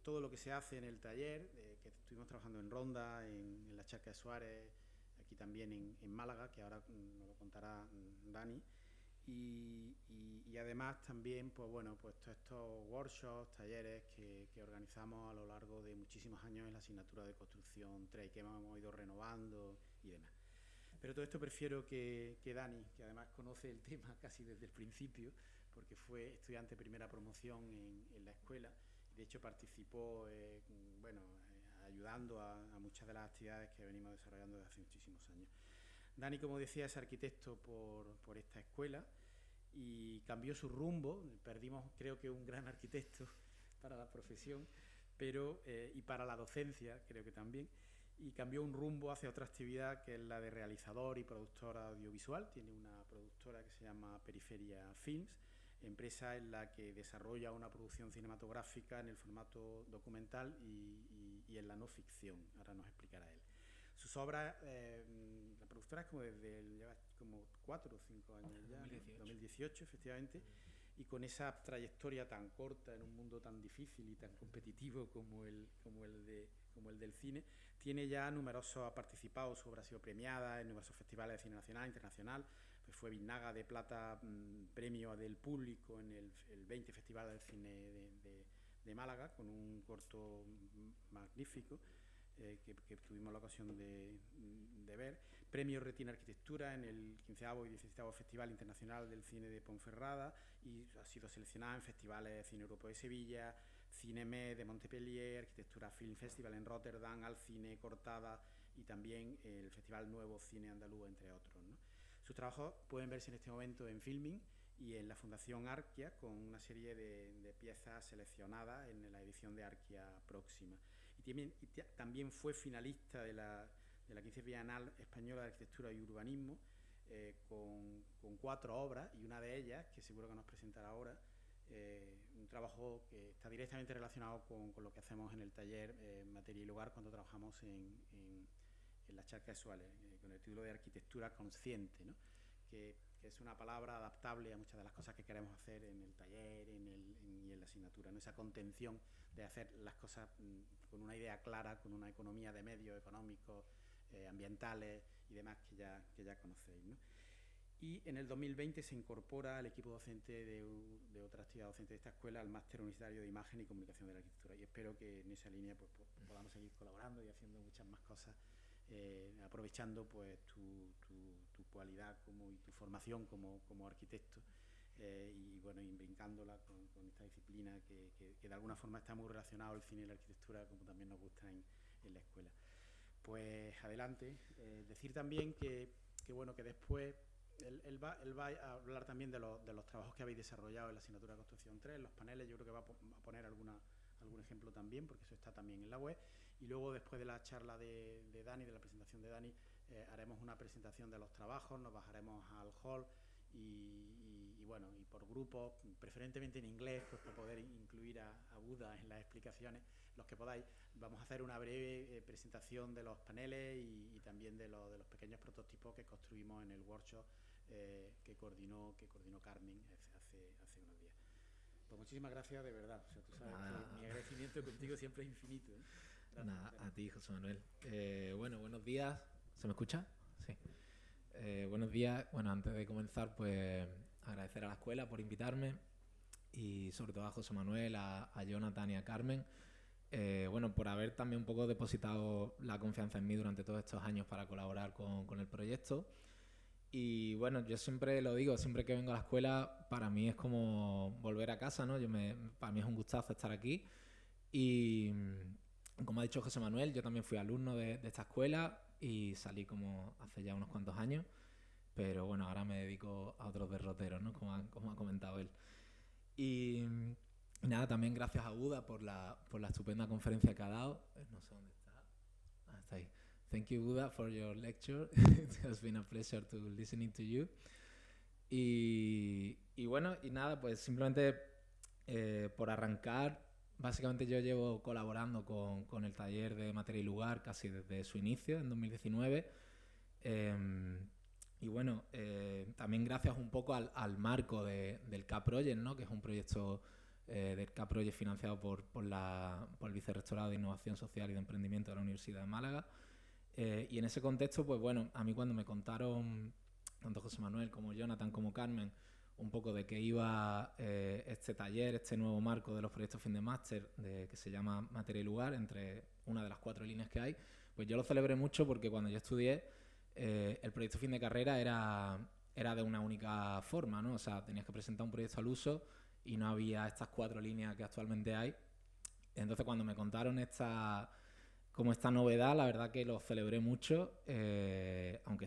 todo lo que se hace en el taller, que estuvimos trabajando en Ronda, en la Charca de Suárez, aquí también en Málaga, que ahora nos lo contará Dani, y además también pues todos estos workshops, talleres que organizamos a lo largo de muchísimos años en la asignatura de Construcción 3, que hemos ido renovando y demás. Pero todo esto prefiero que Dani, que además conoce el tema casi desde el principio, porque fue estudiante de primera promoción en la escuela, y de hecho participó, ayudando a muchas de las actividades que venimos desarrollando desde hace muchísimos años. Dani, como decía, es arquitecto por esta escuela y cambió su rumbo. Perdimos, creo que, un gran arquitecto para la profesión, pero y para la docencia, creo que también, y cambió un rumbo hacia otra actividad que es la de realizador y productor audiovisual. Tiene una productora que se llama Periferia Films, empresa en la que desarrolla una producción cinematográfica en el formato documental y en la no ficción. Ahora nos explicará él. Sus obras, la productora es lleva como 4 o 5 años ya, 2018 efectivamente, y con esa trayectoria tan corta en un mundo tan difícil y tan competitivo como el del cine, ha participado, su obra ha sido premiada en numerosos festivales de cine nacional e internacional. Pues fue Biznaga de Plata, premio del público en el 20 Festival del Cine de Málaga, con un corto magnífico que tuvimos la ocasión de ver. Premio Retina Arquitectura en el 15º y 17º Festival Internacional del Cine de Ponferrada, y ha sido seleccionada en festivales de Cine Europeo de Sevilla, Cineme de Montpellier, Arquitectura Film Festival en Rotterdam, Al Cine Cortada y también el Festival Nuevo Cine Andaluz, entre otros, ¿no? Sus trabajos pueden verse en este momento en Filming y en la Fundación Arquia, con una serie de piezas seleccionadas en la edición de Arquia próxima. Y también fue finalista de la 15 Bienal Española de Arquitectura y Urbanismo, con 4 obras, y una de ellas, que seguro que nos presentará ahora, un trabajo que está directamente relacionado con lo que hacemos en el taller Materia y Lugar cuando trabajamos en las charcas suales, con el título de Arquitectura Consciente, ¿no? que es una palabra adaptable a muchas de las cosas que queremos hacer en el taller y en la asignatura, ¿no? Esa contención de hacer las cosas con una idea clara, con una economía de medios económicos, ambientales y demás que ya conocéis, ¿no? Y en el 2020 se incorpora al equipo docente de otra actividad docente de esta escuela, al Máster Universitario de Imagen y Comunicación de la Arquitectura, y espero que en esa línea pues podamos seguir colaborando y haciendo muchas más cosas, aprovechando pues tu cualidad y tu formación como arquitecto, y brincándola con esta disciplina que de alguna forma está muy relacionado el cine y la arquitectura, como también nos gusta en la escuela. Pues adelante. Decir también que después él va a hablar también de los trabajos que habéis desarrollado en la asignatura de Construcción 3, los paneles. Yo creo que va a poner algún ejemplo también, porque eso está también en la web. Y luego, después de la charla de Dani, de la presentación de Dani, haremos una presentación de los trabajos, nos bajaremos al hall y por grupos, preferentemente en inglés, pues para poder incluir a Buda en las explicaciones, los que podáis. Vamos a hacer una breve presentación de los paneles y también de los pequeños prototipos que construimos en el workshop que coordinó Carmen hace unos días. Pues muchísimas gracias, de verdad. O sea, tú sabes que mi agradecimiento contigo siempre es infinito, ¿eh? Gracias, a ti, José Manuel. Buenos días. ¿Se me escucha? Sí. Buenos días. Bueno, antes de comenzar, pues agradecer a la escuela por invitarme, y sobre todo a José Manuel, a Jonathan y a Carmen, por haber también un poco depositado la confianza en mí durante todos estos años para colaborar con el proyecto. Y bueno, yo siempre lo digo, siempre que vengo a la escuela, para mí es como volver a casa, ¿no? Para mí es un gustazo estar aquí. Y como ha dicho José Manuel, yo también fui alumno de esta escuela y salí como hace ya unos cuantos años, pero bueno, ahora me dedico a otros derroteros, ¿no? Como ha comentado él. Y nada, también gracias a Buda por la estupenda conferencia que ha dado. No sé dónde está. Está ahí. Thank you, Buda, for your lecture. It has been a pleasure to listening to you. Y nada, pues simplemente por arrancar, básicamente yo llevo colaborando con el taller de Materia y Lugar casi desde su inicio, en 2019. También gracias un poco al marco del K-Project, ¿no? Que es un proyecto del K-Project financiado por el Vicerrectorado de Innovación Social y de Emprendimiento de la Universidad de Málaga. Y en ese contexto, pues bueno, a mí cuando me contaron, tanto José Manuel como Jonathan como Carmen, un poco de qué iba este taller, este nuevo marco de los proyectos fin de máster, que se llama Materia y Lugar, entre una de las 4 líneas que hay, pues yo lo celebré mucho, porque cuando yo estudié, el proyecto fin de carrera era de una única forma, ¿no? O sea, tenías que presentar un proyecto al uso y no había estas 4 líneas que actualmente hay. Entonces, cuando me contaron esta novedad, la verdad que lo celebré mucho, aunque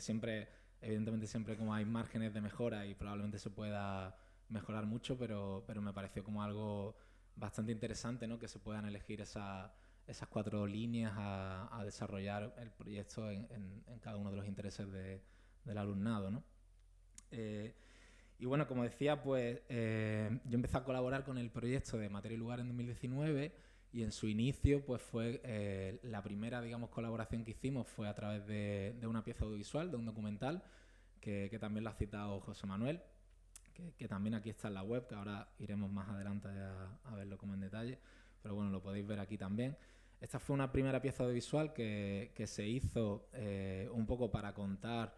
evidentemente siempre como hay márgenes de mejora y probablemente se pueda mejorar mucho, pero me pareció como algo bastante interesante, ¿no? Que se puedan elegir esas 4 líneas a desarrollar el proyecto en cada uno de los intereses del alumnado, ¿no? Y bueno, como decía, pues yo empecé a colaborar con el proyecto de Materia y Lugar en 2019 y en su inicio pues fue la primera, digamos, colaboración que hicimos fue a través de una pieza audiovisual, de un documental que también lo ha citado José Manuel, que también aquí está en la web, que ahora iremos más adelante a verlo como en detalle, pero bueno, lo podéis ver aquí también. Esta fue una primera pieza audiovisual que se hizo un poco para contar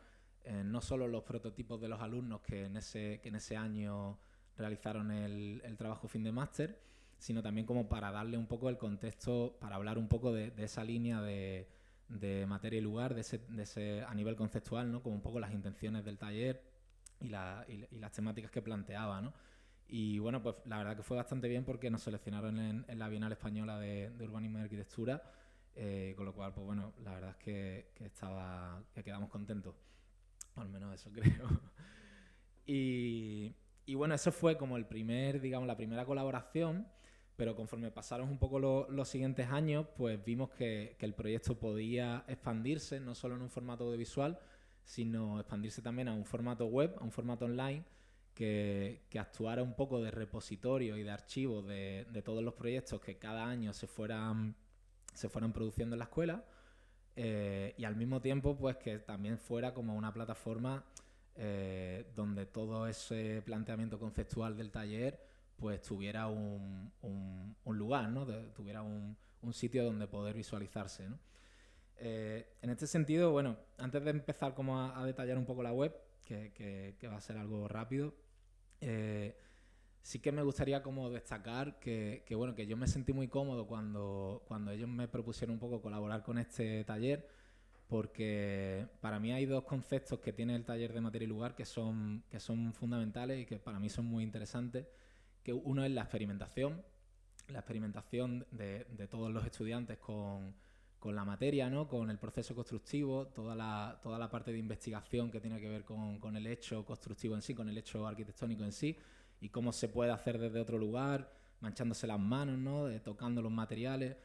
no solo los prototipos de los alumnos que en ese año realizaron el trabajo fin de máster, sino también como para darle un poco el contexto, para hablar un poco de esa línea de materia y lugar, de ese a nivel conceptual, ¿no? Como un poco las intenciones del taller y las temáticas que planteaba, ¿no? Y bueno, pues la verdad que fue bastante bien porque nos seleccionaron en la Bienal Española de Urbanismo y Arquitectura, con lo cual, pues bueno, la verdad es que quedamos contentos. Al menos eso creo. Y bueno, eso fue como la primera colaboración, pero conforme pasaron un poco los siguientes años, pues vimos que el proyecto podía expandirse, no solo en un formato audiovisual, sino expandirse también a un formato web, a un formato online, que actuara un poco de repositorio y de archivo de todos los proyectos que cada año se fueran produciendo en la escuela. Y al mismo tiempo pues que también fuera como una plataforma donde todo ese planteamiento conceptual del taller pues tuviera un lugar, ¿no? Tuviera un sitio donde poder visualizarse, ¿no? En este sentido, bueno, antes de empezar como a detallar un poco la web, que va a ser algo rápido, sí que me gustaría como destacar que yo me sentí muy cómodo cuando ellos me propusieron un poco colaborar con este taller, porque para mí hay 2 conceptos que tiene el taller de materia y lugar que son fundamentales y que para mí son muy interesantes, que uno es la experimentación de todos los estudiantes con la materia, ¿no? Con el proceso constructivo, toda la parte de investigación que tiene que ver con el hecho constructivo en sí, con el hecho arquitectónico en sí, y cómo se puede hacer desde otro lugar, manchándose las manos, ¿no? Tocando los materiales,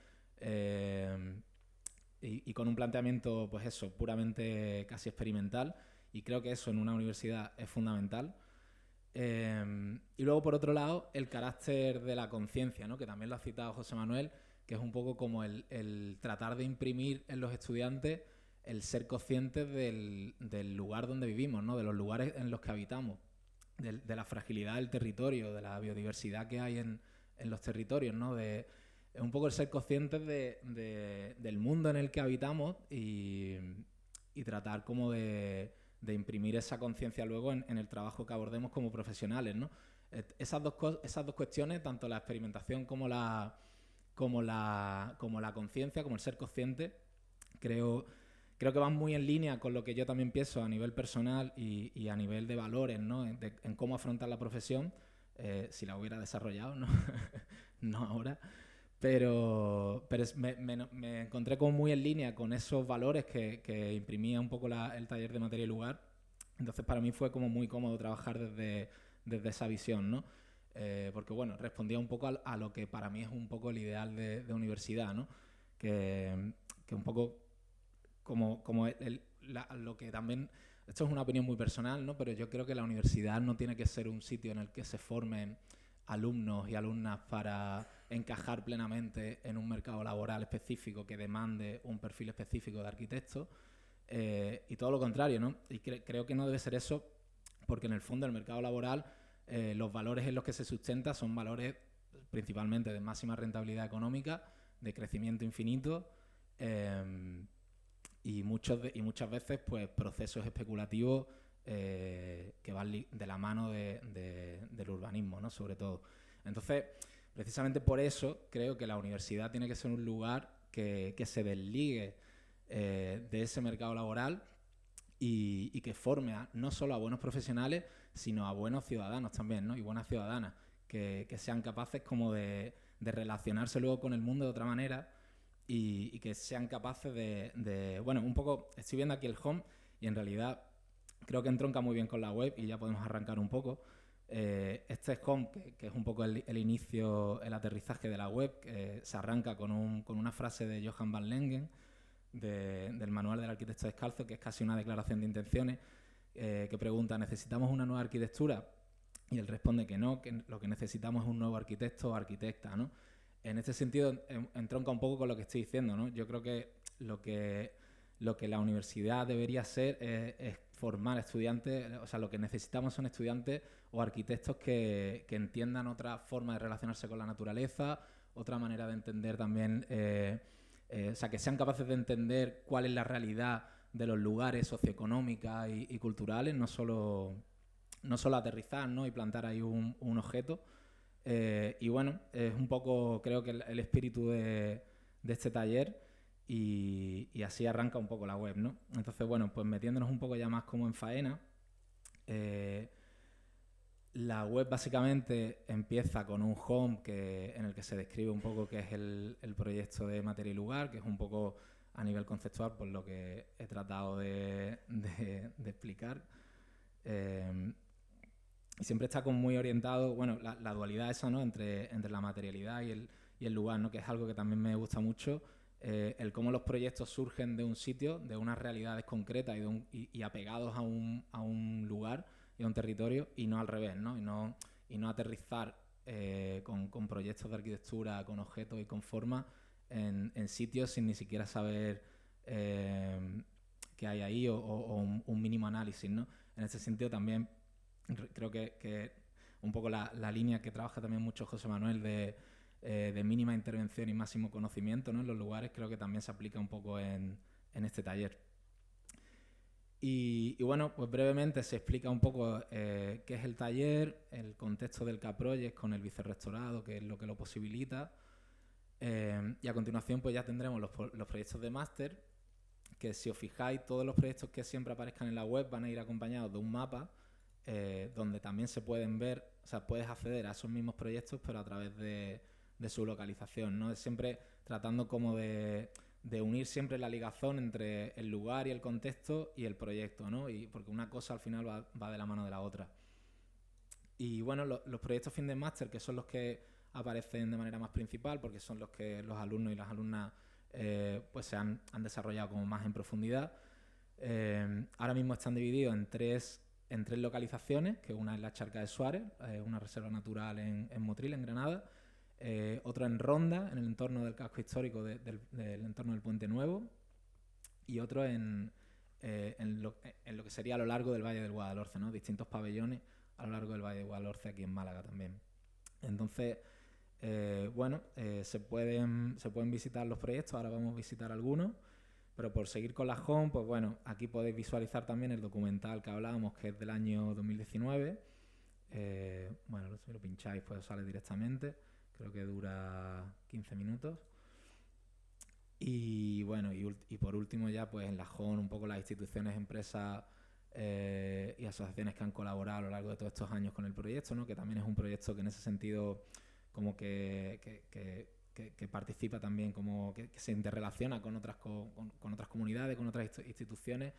y con un planteamiento, pues eso, puramente casi experimental, y creo que eso en una universidad es fundamental. Y luego, por otro lado, el carácter de la conciencia, ¿no? Que también lo ha citado José Manuel, que es un poco como el tratar de imprimir en los estudiantes el ser conscientes del lugar donde vivimos, ¿no? De los lugares en los que habitamos, de la fragilidad del territorio, de la biodiversidad que hay en los territorios, ¿no? Es un poco el ser conscientes del mundo en el que habitamos y tratar como de imprimir esa conciencia luego en el trabajo que abordemos como profesionales, ¿no? Esas dos cuestiones, tanto la experimentación como la conciencia, como el ser consciente, creo que van muy en línea con lo que yo también pienso a nivel personal y a nivel de valores, ¿no? En cómo afrontar la profesión, si la hubiera desarrollado, ¿no? No ahora, pero me encontré como muy en línea con esos valores que imprimía un poco el taller de materia y lugar. Entonces para mí fue como muy cómodo trabajar desde esa visión, ¿no? Porque bueno, respondía un poco a lo que para mí es un poco el ideal de universidad, ¿no? Que un poco como lo que también, esto es una opinión muy personal, ¿no? Pero yo creo que la universidad no tiene que ser un sitio en el que se formen alumnos y alumnas para encajar plenamente en un mercado laboral específico que demande un perfil específico de arquitecto, y todo lo contrario, ¿no? Y creo que no debe ser eso, porque en el fondo el mercado laboral, los valores en los que se sustenta son valores principalmente de máxima rentabilidad económica, de crecimiento infinito, y muchas veces pues procesos especulativos que van de la mano del urbanismo, ¿no? Sobre todo. Entonces, precisamente por eso creo que la universidad tiene que ser un lugar que se desligue de ese mercado laboral y que forme no solo a buenos profesionales, sino a buenos ciudadanos también, ¿no? Y buenas ciudadanas, que sean capaces como de relacionarse luego con el mundo de otra manera y que sean capaces bueno, un poco, estoy viendo aquí el home y en realidad creo que entronca muy bien con la web y ya podemos arrancar un poco. Este es home, que es un poco el inicio, el aterrizaje de la web, que se arranca con una frase de Johan van Lengen, del manual del arquitecto descalzo, que es casi una declaración de intenciones, que pregunta: ¿necesitamos una nueva arquitectura? Y él responde que no, que lo que necesitamos es un nuevo arquitecto o arquitecta, ¿no? En este sentido entronca un poco con lo que estoy diciendo, ¿no? Yo creo que lo que la universidad debería ser es formar estudiantes, o sea, lo que necesitamos son estudiantes o arquitectos que entiendan otra forma de relacionarse con la naturaleza, otra manera de entender también, o sea, que sean capaces de entender cuál es la realidad de los lugares socioeconómicas y culturales, no solo aterrizar, ¿no? Y plantar ahí un objeto. Y bueno, es un poco, creo que el espíritu de este taller. Y así arranca un poco la web, ¿no? Entonces, bueno, pues metiéndonos un poco ya más como en faena, la web básicamente empieza con un home en el que se describe un poco qué es el proyecto de Materia y Lugar, que es un poco a nivel conceptual por lo que he tratado de explicar. Y siempre está como muy orientado, bueno, la dualidad esa, ¿no? Entre la materialidad y el lugar, ¿no? Que es algo que también me gusta mucho. El cómo los proyectos surgen de un sitio, de unas realidades concretas y apegados a un lugar y a un territorio, y no al revés, ¿no? Y no aterrizar con proyectos de arquitectura, con objetos y con forma en sitios sin ni siquiera saber qué hay ahí o un mínimo análisis, ¿no? En ese sentido también creo que un poco la línea que trabaja también mucho José Manuel de mínima intervención y máximo conocimiento, ¿no? En los lugares, creo que también se aplica un poco en este taller. Y bueno, pues brevemente se explica un poco qué es el taller, el contexto del K-Project con el vicerrectorado, que es lo que lo posibilita. Y a continuación pues ya tendremos los proyectos de máster, que si os fijáis, todos los proyectos que siempre aparezcan en la web van a ir acompañados de un mapa donde también se pueden ver, o sea, puedes acceder a esos mismos proyectos, pero a través de su localización, ¿no? Es siempre tratando como de unir siempre la ligazón entre el lugar y el contexto y el proyecto, ¿no? Y porque una cosa al final va de la mano de la otra. Y bueno, los proyectos fin de máster, que son los que aparecen de manera más principal, porque son los que los alumnos y las alumnas pues se han desarrollado como más en profundidad. Ahora mismo están divididos en tres localizaciones, que una es la Charca de Suárez, una reserva natural en Motril, en Granada. Otro en Ronda, en el entorno del casco histórico del entorno del Puente Nuevo, y otro en lo que sería a lo largo del Valle del Guadalhorce, ¿no? Distintos pabellones a lo largo del Valle del Guadalhorce, aquí en Málaga también. Entonces, bueno, se pueden visitar los proyectos, ahora vamos a visitar algunos, pero por seguir con la home, pues bueno, aquí podéis visualizar también el documental que hablábamos, que es del año 2019. Bueno, si lo pincháis, pues sale directamente. Creo que dura 15 minutos. Y bueno, y por último ya pues en la home un poco las instituciones, empresas y asociaciones que han colaborado a lo largo de todos estos años con el proyecto, ¿no? Que también es un proyecto que en ese sentido como que participa también, como que se interrelaciona con otras comunidades, con otras instituciones,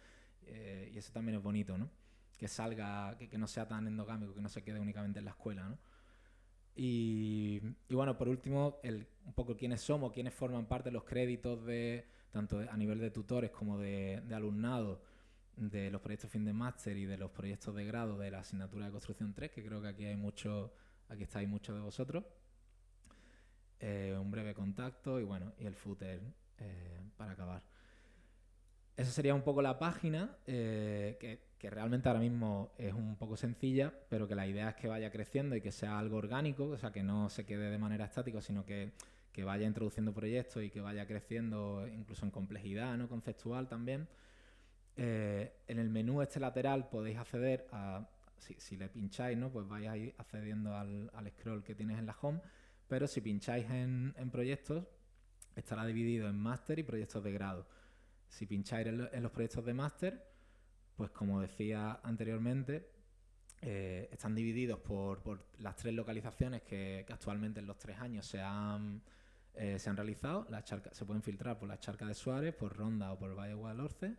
y eso también es bonito, ¿no? Que salga, que no sea tan endogámico, que no se quede únicamente en la escuela, ¿no? Y bueno, por último, un poco quiénes somos, quiénes forman parte de los créditos tanto a nivel de tutores como de alumnado de los proyectos fin de máster y de los proyectos de grado de la asignatura de construcción 3, que creo que aquí estáis muchos de vosotros. Un breve contacto y bueno, y el footer para acabar. Esa sería un poco la página, que realmente ahora mismo es un poco sencilla, pero que la idea es que vaya creciendo y que sea algo orgánico, o sea, que no se quede de manera estática, sino que vaya introduciendo proyectos y que vaya creciendo incluso en complejidad, ¿no? Conceptual también. En el menú este lateral podéis acceder a, si le pincháis, ¿no? Pues vais a ir accediendo al scroll que tienes en la home, pero si pincháis en proyectos, estará dividido en máster y proyectos de grado. Si pincháis en los proyectos de máster, pues como decía anteriormente, están divididos por las 3 localizaciones que actualmente en los 3 años se han realizado. Se pueden filtrar por la charca de Suárez, por Ronda o por el Valle de Guadalhorce,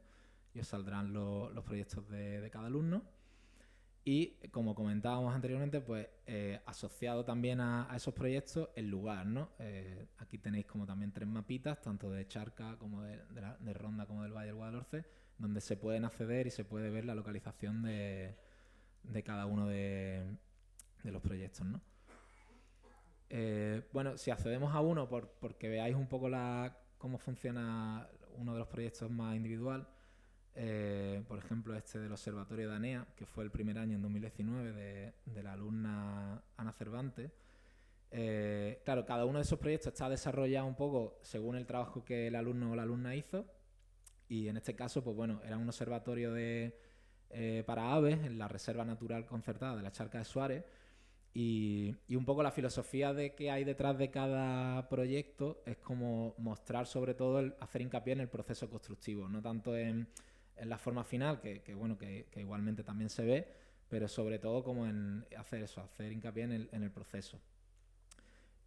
y os saldrán los proyectos de cada alumno. Y como comentábamos anteriormente, pues asociado también a esos proyectos el lugar, ¿no? Aquí tenéis como también 3 mapitas, tanto de charca como de Ronda como del Valle del Guadalhorce, donde se pueden acceder y se puede ver la localización de cada uno de los proyectos, ¿no? Bueno, si accedemos a uno porque veáis un poco cómo funciona uno de los proyectos más individual, por ejemplo este del Observatorio de ANEA, que fue el primer año en 2019 de la alumna Ana Cervantes. Claro, cada uno de esos proyectos está desarrollado un poco según el trabajo que el alumno o la alumna hizo, y en este caso, pues bueno, era un observatorio para aves en la Reserva Natural Concertada de la Charca de Suárez, y un poco la filosofía de que hay detrás de cada proyecto es como mostrar sobre todo hacer hincapié en el proceso constructivo, no tanto en la forma final, que igualmente también se ve, pero sobre todo como en hacer hincapié en el proceso.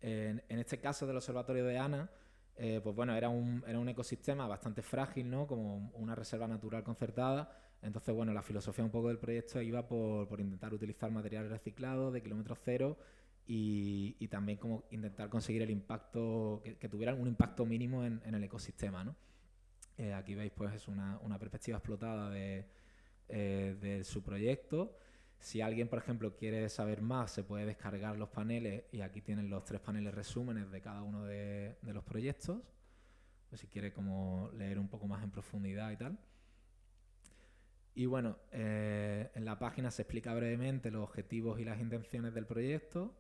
En este caso del Observatorio de Ana, pues bueno, era un ecosistema bastante frágil, ¿no? Como una reserva natural concertada. Entonces, bueno, la filosofía un poco del proyecto iba por intentar utilizar materiales reciclados de kilómetro cero y también como intentar conseguir el impacto, que tuvieran un impacto mínimo en el ecosistema, ¿no? Aquí veis, pues, es una perspectiva explotada de su proyecto. Si alguien, por ejemplo, quiere saber más, se puede descargar los paneles, y aquí tienen los 3 paneles resúmenes de cada uno de los proyectos, pues si quiere como leer un poco más en profundidad y tal. Y bueno, en la página se explica brevemente los objetivos y las intenciones del proyecto,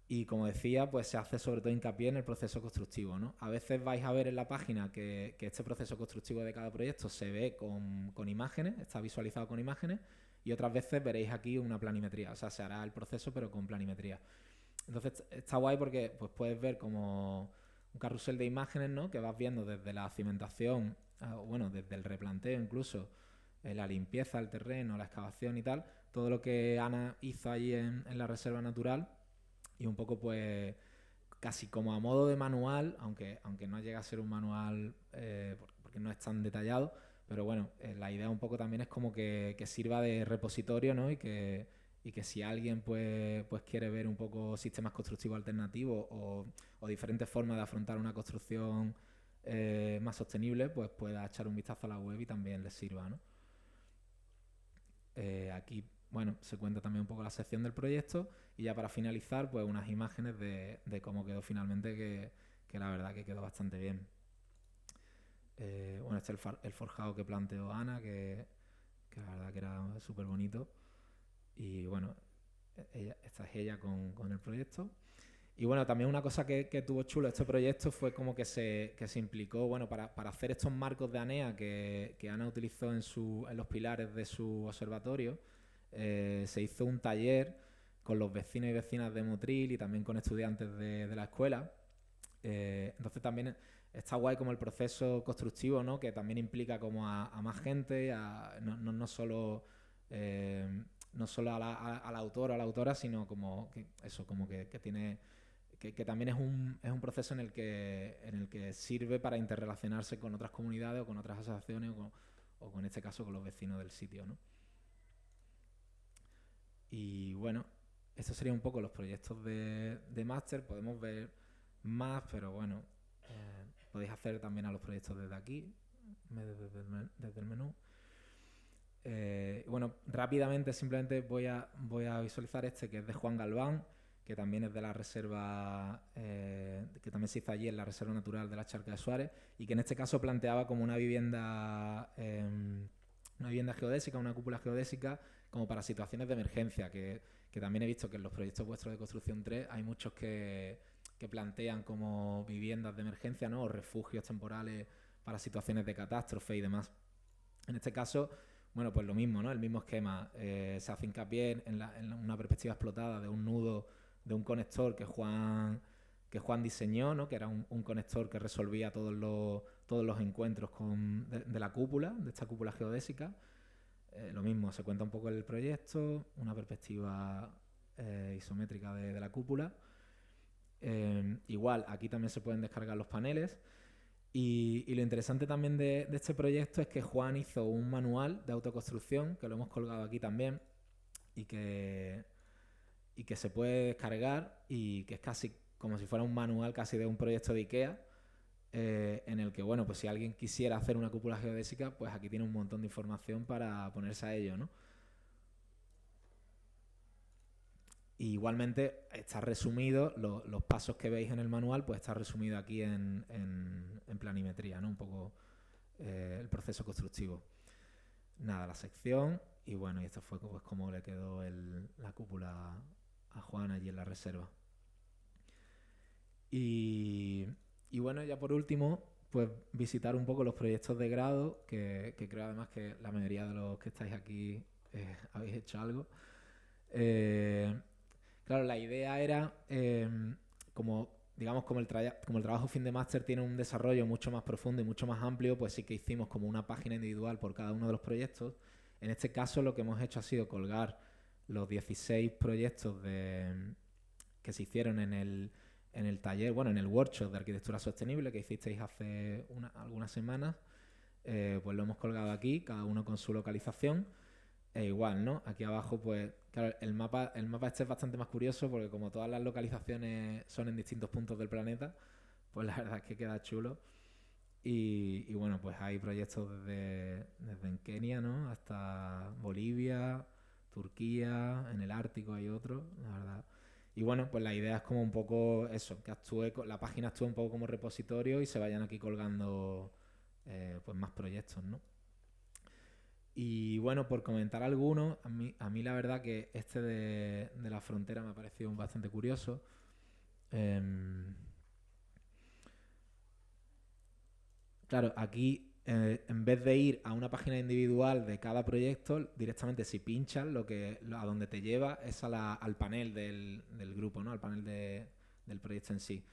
y como decía, pues se hace sobre todo hincapié en el proceso constructivo, ¿no? A veces vais a ver en la página que este proceso constructivo de cada proyecto se ve con imágenes, está visualizado con imágenes, y otras veces veréis aquí una planimetría, o sea, se hará el proceso pero con planimetría. Entonces está guay porque pues puedes ver como un carrusel de imágenes, ¿no? Que vas viendo desde la cimentación, bueno, desde el replanteo incluso, la limpieza del terreno, la excavación y tal, todo lo que Ana hizo allí en la reserva natural, y un poco pues casi como a modo de manual, aunque no llega a ser un manual porque no es tan detallado, pero bueno, la idea un poco también es como que sirva de repositorio, ¿no? Y que si alguien pues quiere ver un poco sistemas constructivos alternativos o diferentes formas de afrontar una construcción más sostenible, pues pueda echar un vistazo a la web y también les sirva, ¿no? Aquí, bueno, se cuenta también un poco la sección del proyecto, y ya para finalizar, pues unas imágenes de cómo quedó finalmente, que la verdad que quedó bastante bien. Bueno, este es el forjado que planteó Ana, que la verdad que era súper bonito. Y bueno, esta es ella con el proyecto. Y bueno, también una cosa que tuvo chulo este proyecto fue como que se implicó, bueno, para hacer estos marcos de ANEA que Ana utilizó en los pilares de su observatorio. Se hizo un taller con los vecinos y vecinas de Motril y también con estudiantes de la escuela. Entonces también está guay como el proceso constructivo, ¿no? Que también implica como a más gente, no solo al autor o a la autora, sino como que eso, como que tiene que también es un proceso en el que sirve para interrelacionarse con otras comunidades o con otras asociaciones o en este caso con los vecinos del sitio, ¿no? Y bueno, estos serían un poco los proyectos de máster. Podemos ver más, pero bueno, podéis hacer también a los proyectos desde aquí, desde el menú. Bueno, rápidamente simplemente voy a visualizar este, que es de Juan Galván, que también es de la reserva, que también se hizo allí en la Reserva Natural de la Charca de Suárez, y que en este caso planteaba como una vivienda geodésica, una cúpula geodésica, como para situaciones de emergencia, que también he visto que en los proyectos vuestros de construcción 3 hay muchos que plantean como viviendas de emergencia, ¿no? O refugios temporales para situaciones de catástrofe y demás. En este caso, bueno, pues lo mismo, ¿no? El mismo esquema. Se hace hincapié en una perspectiva explotada de un nudo, de un conector que Juan diseñó, ¿no? Que era un conector que resolvía todos los encuentros de la cúpula, de esta cúpula geodésica. lo mismo, se cuenta un poco el proyecto, una perspectiva isométrica de la cúpula. Igual, aquí también se pueden descargar los paneles. Y lo interesante también de este proyecto es que Juan hizo un manual de autoconstrucción, que lo hemos colgado aquí también, y que se puede descargar y que es casi como si fuera un manual casi de un proyecto de IKEA, en el que, bueno, pues si alguien quisiera hacer una cúpula geodésica, pues aquí tiene un montón de información para ponerse a ello, ¿no? Y igualmente está resumido, los pasos que veis en el manual, pues está resumido aquí en planimetría, ¿no? Un poco el proceso constructivo. Nada, la sección, y bueno, y esto fue pues como le quedó la cúpula a Juan allí en la reserva. Y bueno, ya por último, pues visitar un poco los proyectos de grado, que creo además que la mayoría de los que estáis aquí habéis hecho algo. Claro, la idea era, como el trabajo fin de máster tiene un desarrollo mucho más profundo y mucho más amplio, pues sí que hicimos como una página individual por cada uno de los proyectos. En este caso lo que hemos hecho ha sido colgar los 16 proyectos que se hicieron en el taller, bueno, en el workshop de arquitectura sostenible que hicisteis hace algunas semanas. Pues lo hemos colgado aquí, cada uno con su localización. Igual, ¿no? Aquí abajo, pues, claro, el mapa este es bastante más curioso porque como todas las localizaciones son en distintos puntos del planeta, pues la verdad es que queda chulo. Y bueno, pues hay proyectos desde en Kenia, ¿no? Hasta Bolivia, Turquía, en el Ártico hay otro, la verdad. Y bueno, pues la idea es como un poco eso, que la página actúe un poco como repositorio y se vayan aquí colgando pues más proyectos, ¿no? Y bueno, por comentar algunos, a mí la verdad que este de la frontera me ha parecido bastante curioso. Claro, aquí en vez de ir a una página individual de cada proyecto, directamente si pinchas, a donde te lleva es al panel del grupo, ¿no? Al panel del proyecto en sí.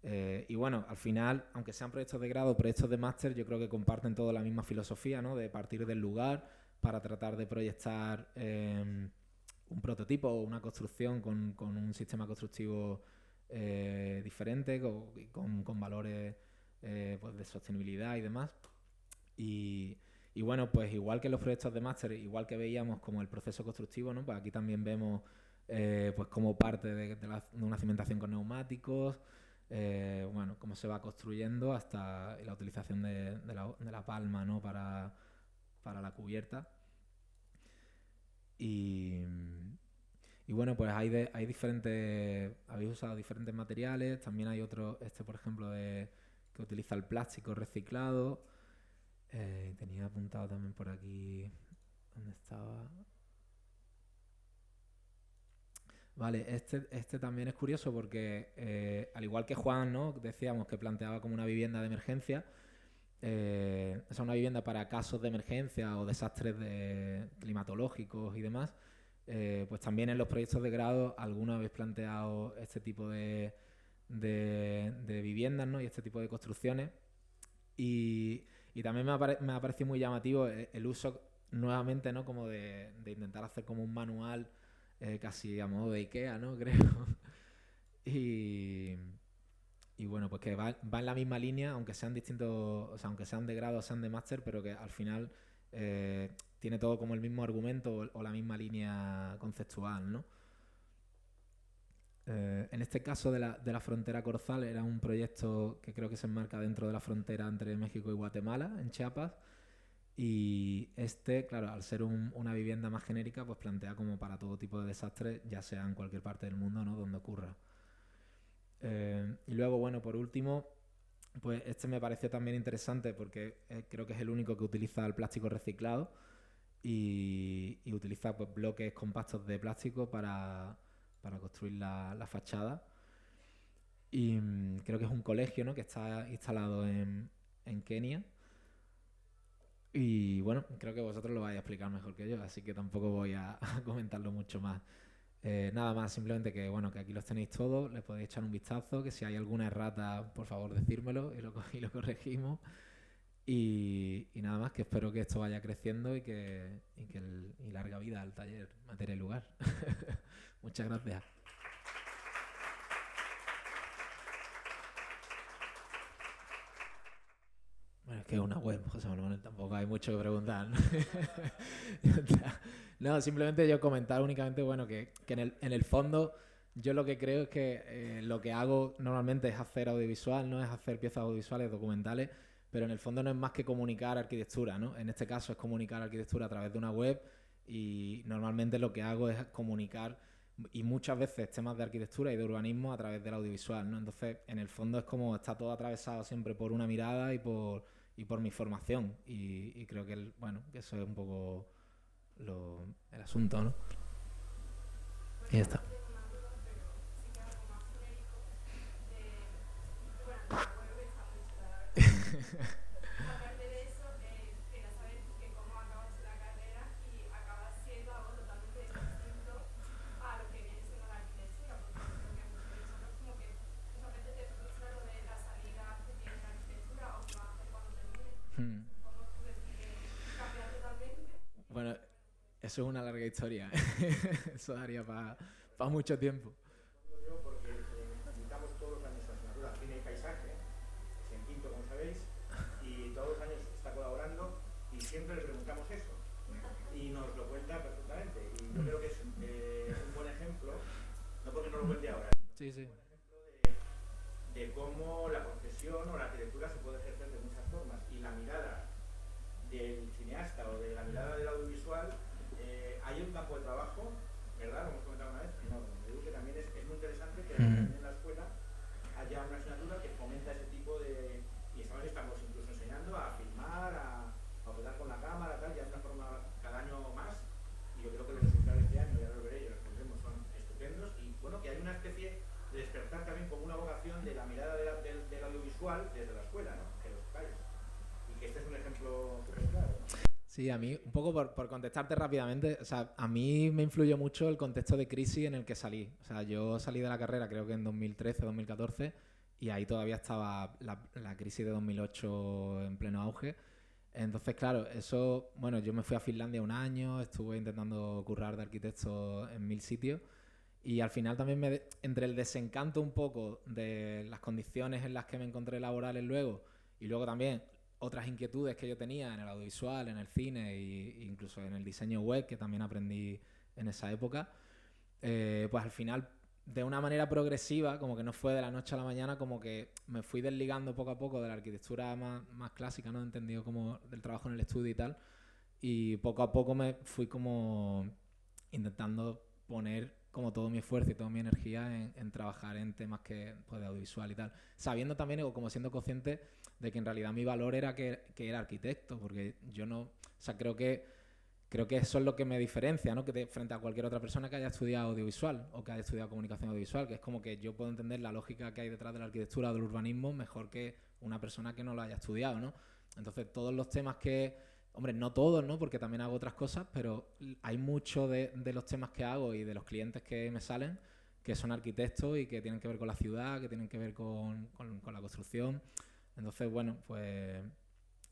Y bueno, al final, aunque sean proyectos de grado o proyectos de máster, yo creo que comparten toda la misma filosofía, ¿no? De partir del lugar para tratar de proyectar un prototipo o una construcción con un sistema constructivo diferente, con valores pues de sostenibilidad y demás. Y bueno, pues igual que los proyectos de máster, igual que veíamos como el proceso constructivo, ¿no? Pues aquí también vemos pues como parte de una cimentación con neumáticos. Bueno, cómo se va construyendo hasta la utilización de la palma, ¿no? para la cubierta. Y bueno, pues hay diferentes, habéis usado diferentes materiales. También hay otro, por ejemplo, que utiliza el plástico reciclado. Tenía apuntado también por aquí ¿dónde estaba? Vale, este también es curioso porque, al igual que Juan, ¿no? Decíamos que planteaba como una vivienda de emergencia, es una vivienda para casos de emergencia o desastres climatológicos y demás. Pues también en los proyectos de grado algunos habéis planteado este tipo de viviendas, ¿no? Y este tipo de construcciones. Y también me ha parecido muy llamativo el uso nuevamente, ¿no? Como de intentar hacer como un manual casi a modo de IKEA, ¿no? Creo. Y bueno, pues que va en la misma línea, aunque sean distintos, o sea, aunque sean de grado o sean de máster, pero que al final tiene todo como el mismo argumento o la misma línea conceptual, ¿no? En este caso de la frontera Corozal era un proyecto que creo que se enmarca dentro de la frontera entre México y Guatemala, en Chiapas. Y claro, al ser una vivienda más genérica, pues plantea como para todo tipo de desastres, ya sea en cualquier parte del mundo, ¿no? Donde ocurra. Y luego, bueno, por último, pues me pareció también interesante porque creo que es el único que utiliza el plástico reciclado y utiliza pues bloques compactos de plástico para construir la fachada. Y creo que es un colegio, ¿no? Que está instalado en Kenia. Y bueno, creo que vosotros lo vais a explicar mejor que yo, así que tampoco voy a comentarlo mucho más. Nada más, simplemente que bueno, que aquí los tenéis todos, les podéis echar un vistazo, que si hay alguna errata, por favor decírmelo y lo corregimos. Y nada más, que espero que esto vaya creciendo y larga vida al taller Materia y Lugar. Muchas gracias. Bueno, es que es una web, José Manuel, tampoco hay mucho que preguntar, ¿no? No, simplemente yo comentar únicamente, bueno, que en el fondo yo lo que creo es que lo que hago normalmente es hacer audiovisual, no es hacer piezas audiovisuales, documentales, pero en el fondo no es más que comunicar arquitectura, ¿no? En este caso es comunicar arquitectura a través de una web y normalmente lo que hago es comunicar y muchas veces temas de arquitectura y de urbanismo a través del audiovisual, ¿no? Entonces, en el fondo es como está todo atravesado siempre por una mirada y por mi formación y creo que, que eso es un poco el asunto, ¿no? Y ya está. Aparte de eso, quería saber que cómo acabaste la carrera y acabas siendo algo totalmente distinto a lo que viene siendo la arquitectura, porque creo que a muchas personas como que muchas veces te frustra lo de la salida que tiene la arquitectura o que vas a hacer cuando termine. ¿Cómo tú decides cambiar totalmente? Bueno, eso es una larga historia. Eso daría para mucho tiempo. Porque necesitamos todos los años la asignatura Cine y Paisaje, es en quinto, como sabéis, y todos los años está colaborando y siempre le preguntamos eso. Y nos lo cuenta perfectamente. Y yo creo que es un buen ejemplo, no porque no lo cuente ahora, Sí. sino un ejemplo de cómo la profesión o la arquitectura se puede ejercer de muchas formas. Y la mirada del cineasta o de la mirada del audiovisual, hay un campo de trabajo, ¿verdad? Lo hemos comentado una vez, enorme. Yo digo que también es muy interesante que también en la escuela haya una asignatura que fomenta ese tipo de... Y estamos incluso enseñando a filmar, a operar con la cámara, tal, ya de una forma cada año más. Y yo creo que los resultados de este año, ya lo veré, ya los pondremos, son estupendos. Y bueno, que hay una especie de despertar también como una vocación de la mirada del audiovisual desde la escuela, ¿no? Que los países. Y que este es un ejemplo súper claro, ¿no? Sí, a mí, un poco por contestarte rápidamente, o sea, a mí me influyó mucho el contexto de crisis en el que salí. O sea, yo salí de la carrera creo que en 2013, 2014, y ahí todavía estaba la crisis de 2008 en pleno auge. Entonces, claro, eso, bueno, yo me fui a Finlandia un año, estuve intentando currar de arquitecto en 1000 sitios, y al final también entre el desencanto un poco de las condiciones en las que me encontré laborales luego, y luego también otras inquietudes que yo tenía en el audiovisual, en el cine e incluso en el diseño web, que también aprendí en esa época, pues al final, de una manera progresiva, como que no fue de la noche a la mañana, como que me fui desligando poco a poco de la arquitectura más clásica, ¿no? Entendido como del trabajo en el estudio y tal, y poco a poco me fui como intentando poner como todo mi esfuerzo y toda mi energía en trabajar en temas que pues, de audiovisual y tal, sabiendo también o como siendo consciente de que en realidad mi valor era que era arquitecto, porque yo no, o sea, creo que eso es lo que me diferencia, ¿no? Frente a cualquier otra persona que haya estudiado audiovisual o que haya estudiado comunicación audiovisual, que es como que yo puedo entender la lógica que hay detrás de la arquitectura o del urbanismo mejor que una persona que no lo haya estudiado, ¿no? Entonces todos los temas hombre, no todos, ¿no? Porque también hago otras cosas, pero hay mucho de los temas que hago y de los clientes que me salen que son arquitectos y que tienen que ver con la ciudad, que tienen que ver con la construcción. Entonces, bueno, pues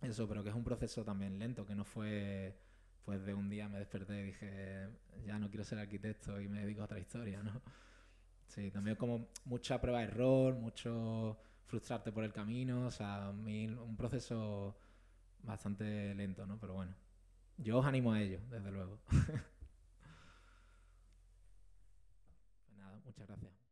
eso, pero que es un proceso también lento, que no fue pues de un día me desperté y dije ya no quiero ser arquitecto y me dedico a otra historia, ¿no? Sí, también como mucha prueba de error, mucho frustrarte por el camino, o sea, un proceso bastante lento, ¿no? Pero bueno, yo os animo a ello, desde luego. Pues nada, muchas gracias.